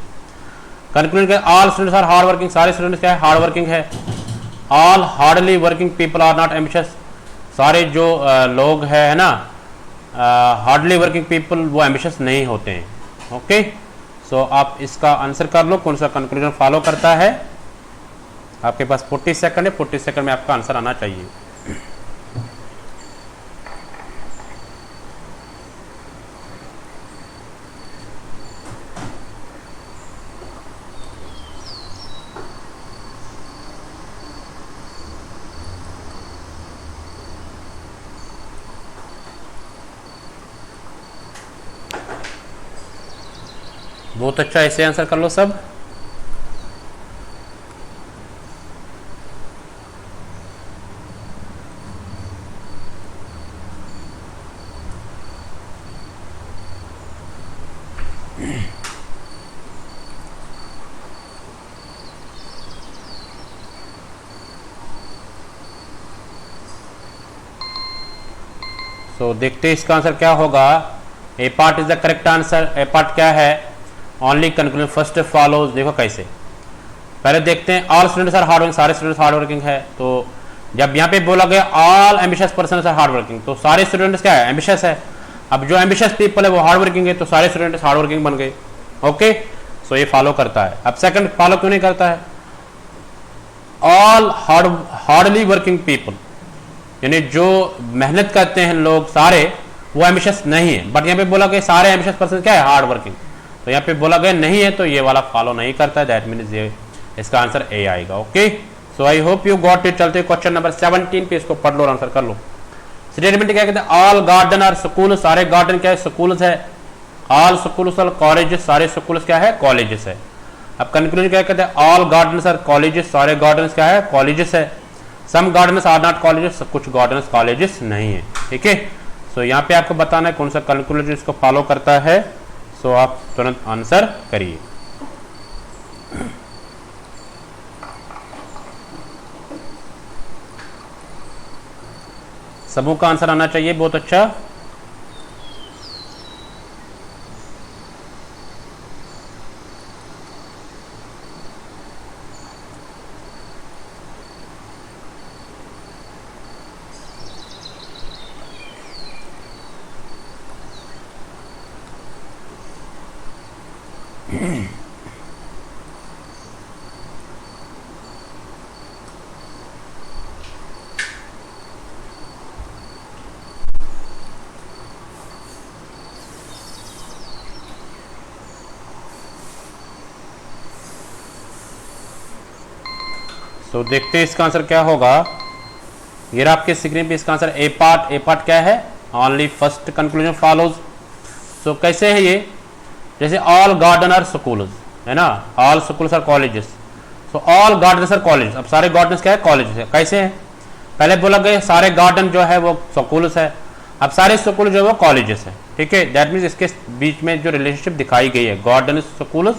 कंक्लूजन क्या, all students are hard working, सारे स्टूडेंट्स क्या है, हार्ड वर्किंग है। All hardly working people are not ambitious, सारे जो लोग है ना हार्डली वर्किंग पीपल वो एम्बिशियस नहीं होते हैं। ओके, सो आप इसका आंसर कर लो, कौन सा कंक्लूजन फॉलो करता है। आपके पास 40 सेकंड है, 40 सेकंड में आपका आंसर आना चाहिए। बहुत अच्छा, ऐसे आंसर कर लो सब। तो देखते हैं इसका आंसर क्या होगा। A part is the correct answer. A part क्या है, ओनली कंक्लूजन फर्स्ट फॉलोज। देखो कैसे, पहले देखते हैं all students are hard working, सारे स्टूडेंट्स हार्ड वर्किंग है, तो जब यहाँ पे बोला गया all ambitious person are hard working, तो सारे स्टूडेंट्स क्या है, एम्बिशियस है। अब जो एम्बिशियस पीपल है वो हार्ड वर्किंग है, तो सारे स्टूडेंट्स हार्ड वर्किंग बन गए। ओके, सो ये फॉलो करता है। अब सेकंड फॉलो क्यों नहीं करता है, ऑल हार्डली वर्किंग पीपल, यानी जो मेहनत करते हैं लोग सारे वो एम्बिशियस नहीं है, बट यहाँ पे बोला गया सारे एम्बिशियस पर्सन क्या है, हार्ड वर्किंग, तो यहाँ पे बोला गया नहीं है, तो ये वाला फॉलो नहीं करता है, दैट मीन्स ये इसका आंसर ए आएगा। Okay, so I hope you got it. चलते क्वेश्चन नंबर 17 पे, इसको पढ़ लो और आंसर कर लो। स्टेटमेंट क्या कहते हैं, ऑल गार्डन आर स्कूल, सारे गार्डन क्या है, स्कूल्स है। ऑल स्कूल्स आर कॉलेजेस, सारे स्कूल्स क्या है, कॉलेजेस है। अब कंक्लूजन क्या कहते हैं, ऑल गार्डन्स आर कॉलेजेस, सारे गार्डन्स क्या है, कॉलेजेस है। सम गार्डन्स आर नॉट कॉलेजेस, कुछ गार्डन्स कॉलेजेस नहीं है, ठीक है। सो यहाँ पे आपको बताना है कौन सा कंक्लूजन इसको फॉलो करता है, सो आप तुरंत आंसर करिए। सबों का आंसर आना चाहिए, बहुत अच्छा। तो देखते हैं इसका आंसर क्या होगा। ये आपके स्क्रीन पे इसका answer A part. A part क्या है, ओनली फर्स्ट कंक्लूजन फॉलोज। सो कैसे है ये, जैसे ऑल गार्डन आर स्कूल्स है ना, all schools are colleges, so all gardens are college. अब सारे गार्डन्स क्या है, कॉलेजेस है। कैसे है, पहले बोला गया सारे गार्डन जो है वो स्कूल्स है, अब सारे स्कूल जो है वो कॉलेजेस है, ठीक है। दैट मीन्स इसके बीच में जो रिलेशनशिप दिखाई गई है, garden schools,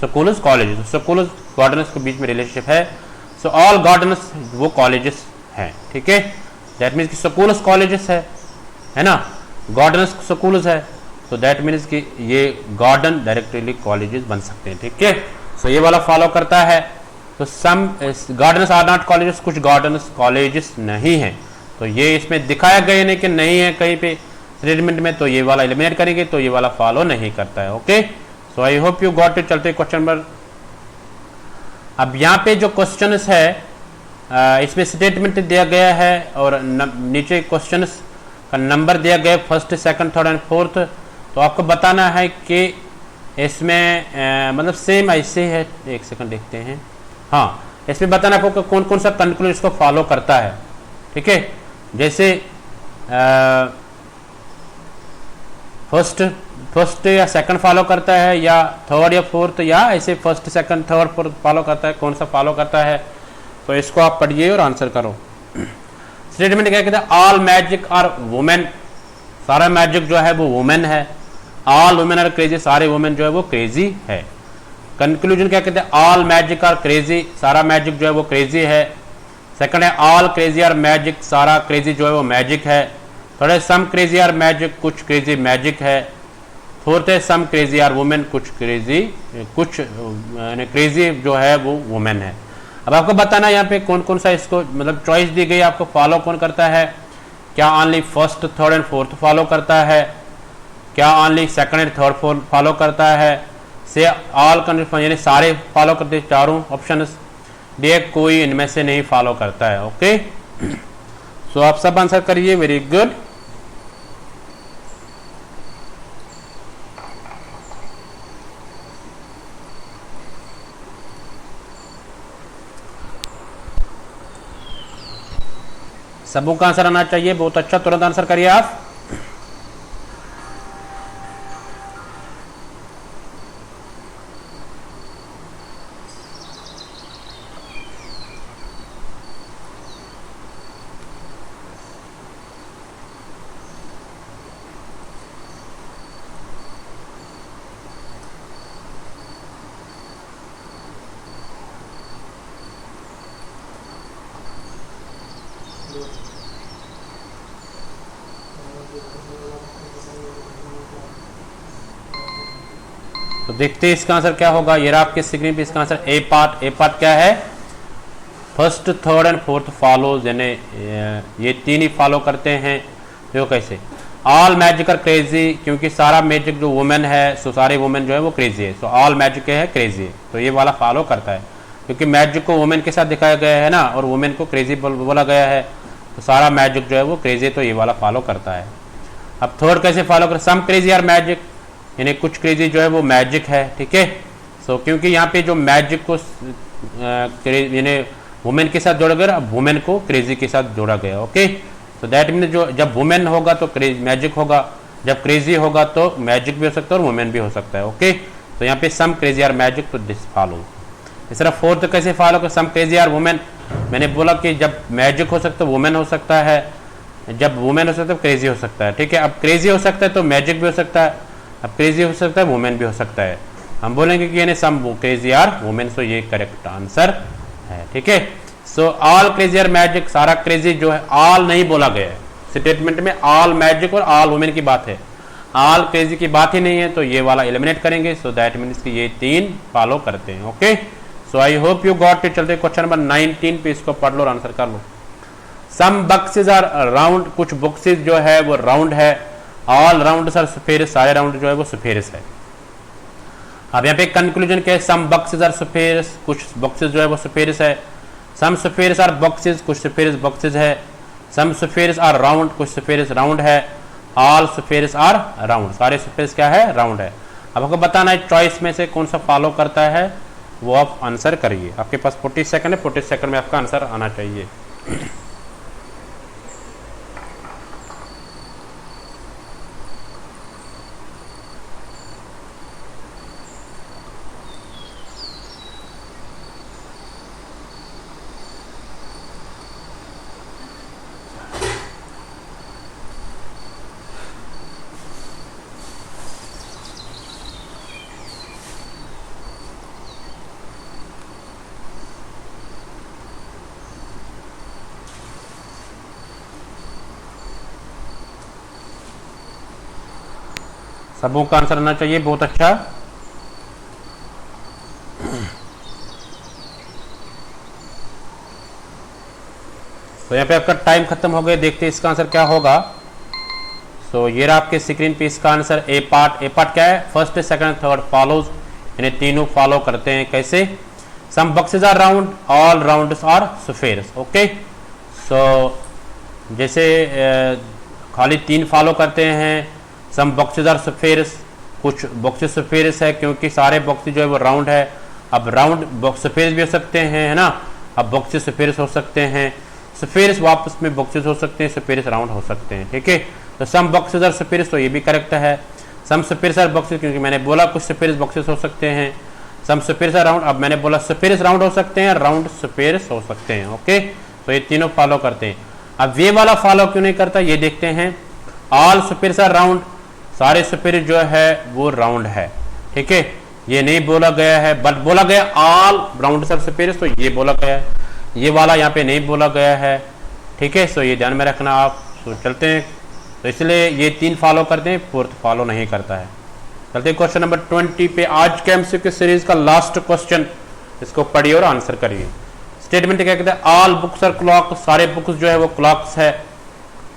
schools colleges, schools gardens के बीच में रिलेशनशिप है। सो ऑल गार्डन्स वो कॉलेजेस हैं, ठीक है। दैट मीन्स कि स्कूल्स कॉलेजेस है ना, गार्डन्स स्कूल्स है, तो दैट मीन्स कि ये गार्डन डायरेक्टली कॉलेजेस बन सकते हैं, ठीक है। सो ये वाला फॉलो करता है। तो सम गार्डन्स आर नॉट कॉलेजेस, कुछ गार्डन्स कॉलेजेस नहीं है, तो ये इसमें दिखाया गया नहीं कि नहीं है कहीं पे स्टेटमेंट में, तो ये वाला एलिमिनेट करेंगे, तो ये वाला फॉलो नहीं करता है। Okay, so I hope you got it. चलते क्वेश्चन नंबर, अब यहाँ पे जो क्वेश्चन है इसमें स्टेटमेंट दिया गया है और नीचे क्वेश्चन का नंबर दिया गया है, first, second, third and fourth. तो आपको बताना है कि इसमें मतलब सेम ऐसे है, एक सेकंड देखते हैं। हाँ, इसमें बताना आपको कौन कौन सा कंक्लूजन इसको फॉलो करता है। ठीक है, जैसे फर्स्ट या सेकंड फॉलो करता है, या थर्ड या फोर्थ, या ऐसे first second third fourth follow करता है, कौन सा फॉलो करता है। तो इसको आप पढ़िए और आंसर करो। स्टेटमेंट क्या कहते हैं, ऑल मैजिक आर वुमेन, सारा मैजिक जो है वो वुमेन है। ऑल वुमेन आर क्रेजी, सारे वुमेन जो है वो क्रेजी है। कंक्लूजन क्या कहते हैं, ऑल मैजिक आर क्रेजी, सारा मैजिक जो है वो क्रेजी है। सेकंड है ऑल क्रेजी आर मैजिक, सारा क्रेजी जो है वो मैजिक है। थर्ड है सम क्रेजी आर मैजिक, कुछ क्रेजी मैजिक है। फोर्थ है सम क्रेजी आर वुमेन, कुछ क्रेजी जो है वो वुमेन है। अब आपको बताना यहाँ पे कौन कौन सा इसको मतलब चॉइस दी गई, आपको फॉलो कौन करता है। क्या only first third and fourth follow करता है, क्या only second and third follow करता है, से ऑल यानी सारे फॉलो करते हैं चारों ऑप्शंस, डी कोई इनमें से नहीं फॉलो करता है। ओके, सो आप सब आंसर करिए। Very good. सबों का आंसर आना चाहिए, बहुत अच्छा, तुरंत आंसर करिए आप। तो देखते हैं इसका आंसर क्या होगा। ये रहा आपके स्क्रीन पे इसका answer A part. A part क्या है, first third and fourth follows, यानी ये तीन ही फॉलो करते हैं। जो कैसे, ऑल मैजिक आर क्रेजी, क्योंकि सारा मैजिक जो वुमेन है, सो सारे वुमेन जो है वो क्रेजी है। सो ऑल मैजिक है क्रेजी है, तो ये वाला फॉलो करता है, क्योंकि मैजिक को वुमेन के साथ दिखाया गया है ना, और वुमेन को क्रेजी बोला गया है, तो सारा मैजिक जो है वो क्रेजी, तो ये वाला फॉलो करता है। अब थर्ड कैसे फॉलो कर, सम क्रेजी आर मैजिक, यानी कुछ क्रेजी जो है वो मैजिक है। ठीक है, सो क्योंकि यहाँ पे जो मैजिक को यानी वुमेन के साथ जोड़ा गया, अब वुमेन को क्रेजी के साथ जोड़ा गया। ओके, सो दैट मीन जो जब वुमेन होगा तो मैजिक होगा, जब क्रेजी होगा तो मैजिक भी हो सकता है और वुमेन भी हो सकता है। ओके, तो यहाँ पे सम क्रेजी आर मैजिक, तो दिस फॉलो। इस तरह फोर्थ कैसे फॉलो कर, सम क्रेजी आर वुमेन, मैंने बोला कि जब मैजिक हो सकता है वुमेन हो सकता है, जब वुमेन हो सकता है क्रेजी हो सकता है। ठीक है, अब क्रेजी हो सकता है तो मैजिक भी हो सकता है, अब क्रेजी हो सकता है वुमेन भी हो सकता है। हम बोलेंगे कि यानी some crazy are women, so ये करेक्ट आंसर है। ठीक है, so all crazy are magic, सारा क्रेजी जो है, ऑल नहीं बोला गया है स्टेटमेंट में, ऑल मैजिक और ऑल वुमेन की बात है, ऑल क्रेजी की बात ही नहीं है, तो ये वाला एलिमिनेट करेंगे। सो दैट मीन्स कि ये तीन फॉलो करते हैं। Okay, so I hope you got it. चलते क्वेश्चन नंबर 19 पे, इसको पढ़ लो और आंसर कर लो। सम बॉक्सेस आर राउंड, कुछ बॉक्सेस जो है वो राउंड है। ऑल राउंड आर स्फेरिस, सारे राउंड जो है वो स्फेरिस है। अब यहाँ पे कंक्लूजन क्या है, सम बॉक्सेस आर स्फेरिस, कुछ बॉक्सेस जो है वो स्फेरिस है। सम स्फेरिस आर बॉक्सेस, कुछ स्फेरिस बॉक्सेस है। सम स्फेरिस आर राउंड, कुछ स्फेरिस राउंड है। ऑल स्फेरिस आर राउंड, सारे स्फेरिस क्या है, राउंड है। अब आपको बताना है चॉइस में से कौन सा फॉलो करता है, वो आप आंसर करिए। आपके पास 40 सेकंड है, 40 सेकंड में आपका आंसर आना चाहिए। सबों का आंसर आना चाहिए, बहुत अच्छा। तो यहाँ पे आपका टाइम खत्म हो गया, देखते हैं इसका आंसर क्या होगा। सो ये रहा आपके स्क्रीन पे इसका answer A part. A part क्या है, फर्स्ट सेकंड थर्ड फॉलोज, यानी तीनों फॉलो करते हैं। कैसे, some boxes are round, all rounds are spheres. Okay, so जैसे खाली तीन फॉलो करते हैं, सम बॉक्सेस आर स्फेयर्स, कुछ बॉक्सेस सफेरिस है क्योंकि सारे बॉक्सेस जो है वो राउंड है। अब राउंड बॉक्स सफेरिस भी हो सकते हैं, है ना। अब बॉक्सेस सफेरिस हो सकते हैं, सफेरिस वापस में बॉक्सेस हो सकते हैं, सफेरिस राउंड हो सकते हैं, ठीक है। तो सम बॉक्सेस आर सफेरिस, तो ये भी करेक्ट है। सम सफेरिस आर बॉक्सेस, क्योंकि मैंने बोला कुछ सफेरिस बॉक्सेस हो सकते हैं। सम सफेरिस आर राउंड, अब मैंने बोला सफेरिस राउंड हो सकते हैं, राउंड सफेरिस हो सकते हैं, ओके। तो ये तीनों फॉलो करते हैं। अब ये वाला फॉलो क्यों नहीं करता, ये देखते हैं। ऑल सफेरिस आर राउंड, सारे सफेरिस जो है वो राउंड है, ठीक है। ये नहीं बोला गया है, बट बोला गया ऑल राउंड सर सफेरिस, तो ये बोला गया है। ये वाला यहाँ पे नहीं बोला गया है, ठीक है। सो ये ध्यान में रखना आप। सो चलते हैं, तो इसलिए ये 3 फॉलो करते हैं, 4th फॉलो नहीं करता है। चलते हैं क्वेश्चन नंबर 20 पे। आज के एमसीक्यू सीरीज का लास्ट क्वेश्चन, इसको पढ़िए और आंसर करिए। स्टेटमेंट क्या कहते हैं, ऑल बुक्स आर क्लॉक, सारे बुक्स जो है वो क्लॉक्स है।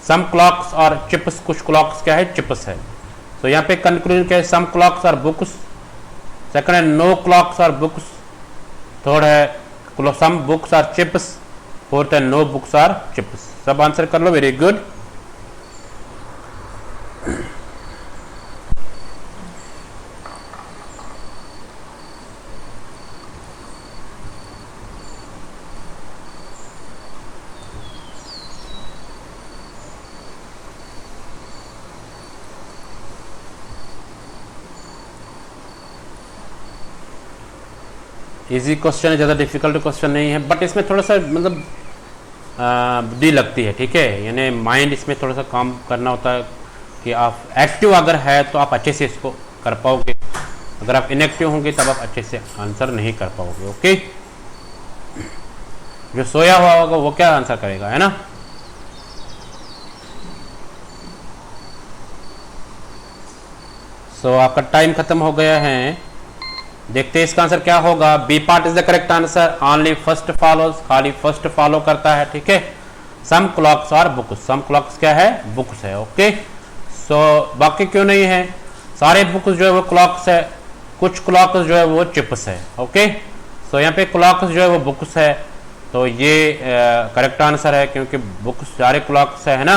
सम क्लॉक्स और चिप्स, कुछ क्लॉक्स क्या है, चिप्स है। तो यहाँ पे कंक्लूजन क्या है, some clocks are books. Second है no clocks are books. Third है some books are chips. Fourth है नो बुक्स आर चिप्स। सब आंसर कर लो, वेरी गुड। इजी क्वेश्चन है, ज़्यादा डिफिकल्ट क्वेश्चन नहीं है, बट इसमें थोड़ा सा मतलब बुद्धि लगती है, ठीक है। यानी माइंड इसमें थोड़ा सा काम करना होता है कि आप एक्टिव अगर है तो आप अच्छे से इसको कर पाओगे। अगर आप इनएक्टिव होंगे तब आप अच्छे से आंसर नहीं कर पाओगे, ओके। जो सोया हुआ होगा वो क्या आंसर करेगा, है ना। सो आपका टाइम खत्म हो गया है। देखते हैं इसका आंसर क्या होगा। B part is the correct answer. Only first follows, खाली फर्स्ट फॉलो करता है, ठीक है। Some clocks are books, some clocks क्या है, बुक्स है, ओके। सो बाकी क्यों नहीं है, सारे बुक्स जो है वो क्लॉक्स है, कुछ क्लॉक्स जो है वो चिप्स है, ओके। सो यहाँ पे क्लॉक्स जो है वो बुक्स है, तो ये करेक्ट आंसर है क्योंकि बुक्स सारे क्लॉक्स है ना।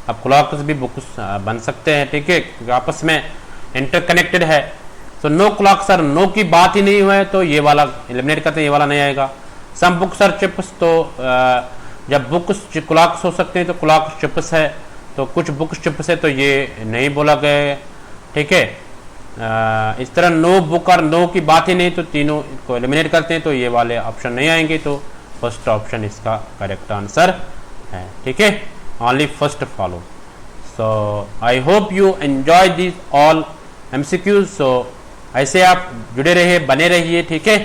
अब क्लॉक्स भी बुक्स बन सकते हैं, ठीक है, क्योंकि आपस में इंटरकनेक्टेड है। तो नो क्लॉक्स आर, नो की बात ही नहीं हुआ है, तो ये वाला एलिमिनेट करते हैं, ये वाला नहीं आएगा। सम बुक्स आर चिप्स, तो जब बुक्स क्लॉक्स हो सकते हैं तो क्लॉक्स चिप्स है, तो कुछ बुक्स चिप्स है, तो ये नहीं बोला गया है, ठीक है। इस तरह नो बुक और नो की बात ही नहीं, तो तीनों को एलिमिनेट करते हैं, तो ये वाले ऑप्शन नहीं आएंगे, तो फर्स्ट ऑप्शन इसका करेक्ट आंसर है, ठीक है। Only first follow. So I hope you enjoy this all MCQs। सो ऐसे आप जुड़े रहिए, बने रहिए, ठीक है।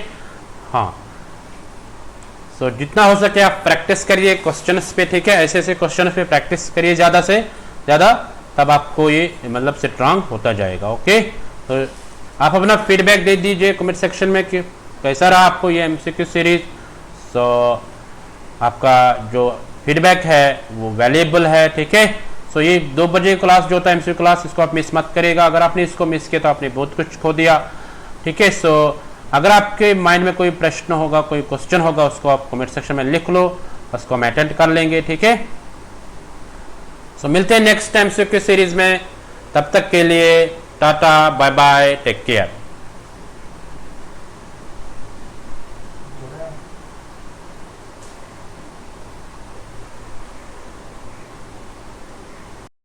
हाँ, सो जितना हो सके आप प्रैक्टिस करिए क्वेश्चंस पे, ठीक है। ऐसे ऐसे क्वेश्चंस पे प्रैक्टिस करिए ज़्यादा से ज़्यादा, तब आपको ये मतलब स्ट्रांग होता जाएगा, ओके। तो आप अपना फीडबैक दे दीजिए कमेंट सेक्शन में कि कैसा रहा आपको ये MCQ सीरीज। सो आपका जो फीडबैक है वो वैल्यूएबल है, ठीक है। सो ये 2 बजे क्लास जो होता है MCQ क्लास, इसको आप मिस मत करेगा। अगर आपने इसको मिस किया तो आपने बहुत कुछ खो दिया, ठीक है। सो अगर आपके माइंड में कोई प्रश्न होगा, कोई क्वेश्चन होगा, उसको आप कमेंट सेक्शन में लिख लो, उसको हम अटेंड कर लेंगे, ठीक है। सो मिलते हैं नेक्स्ट MCQ सीरीज में, तब तक के लिए tata, bye bye, take care.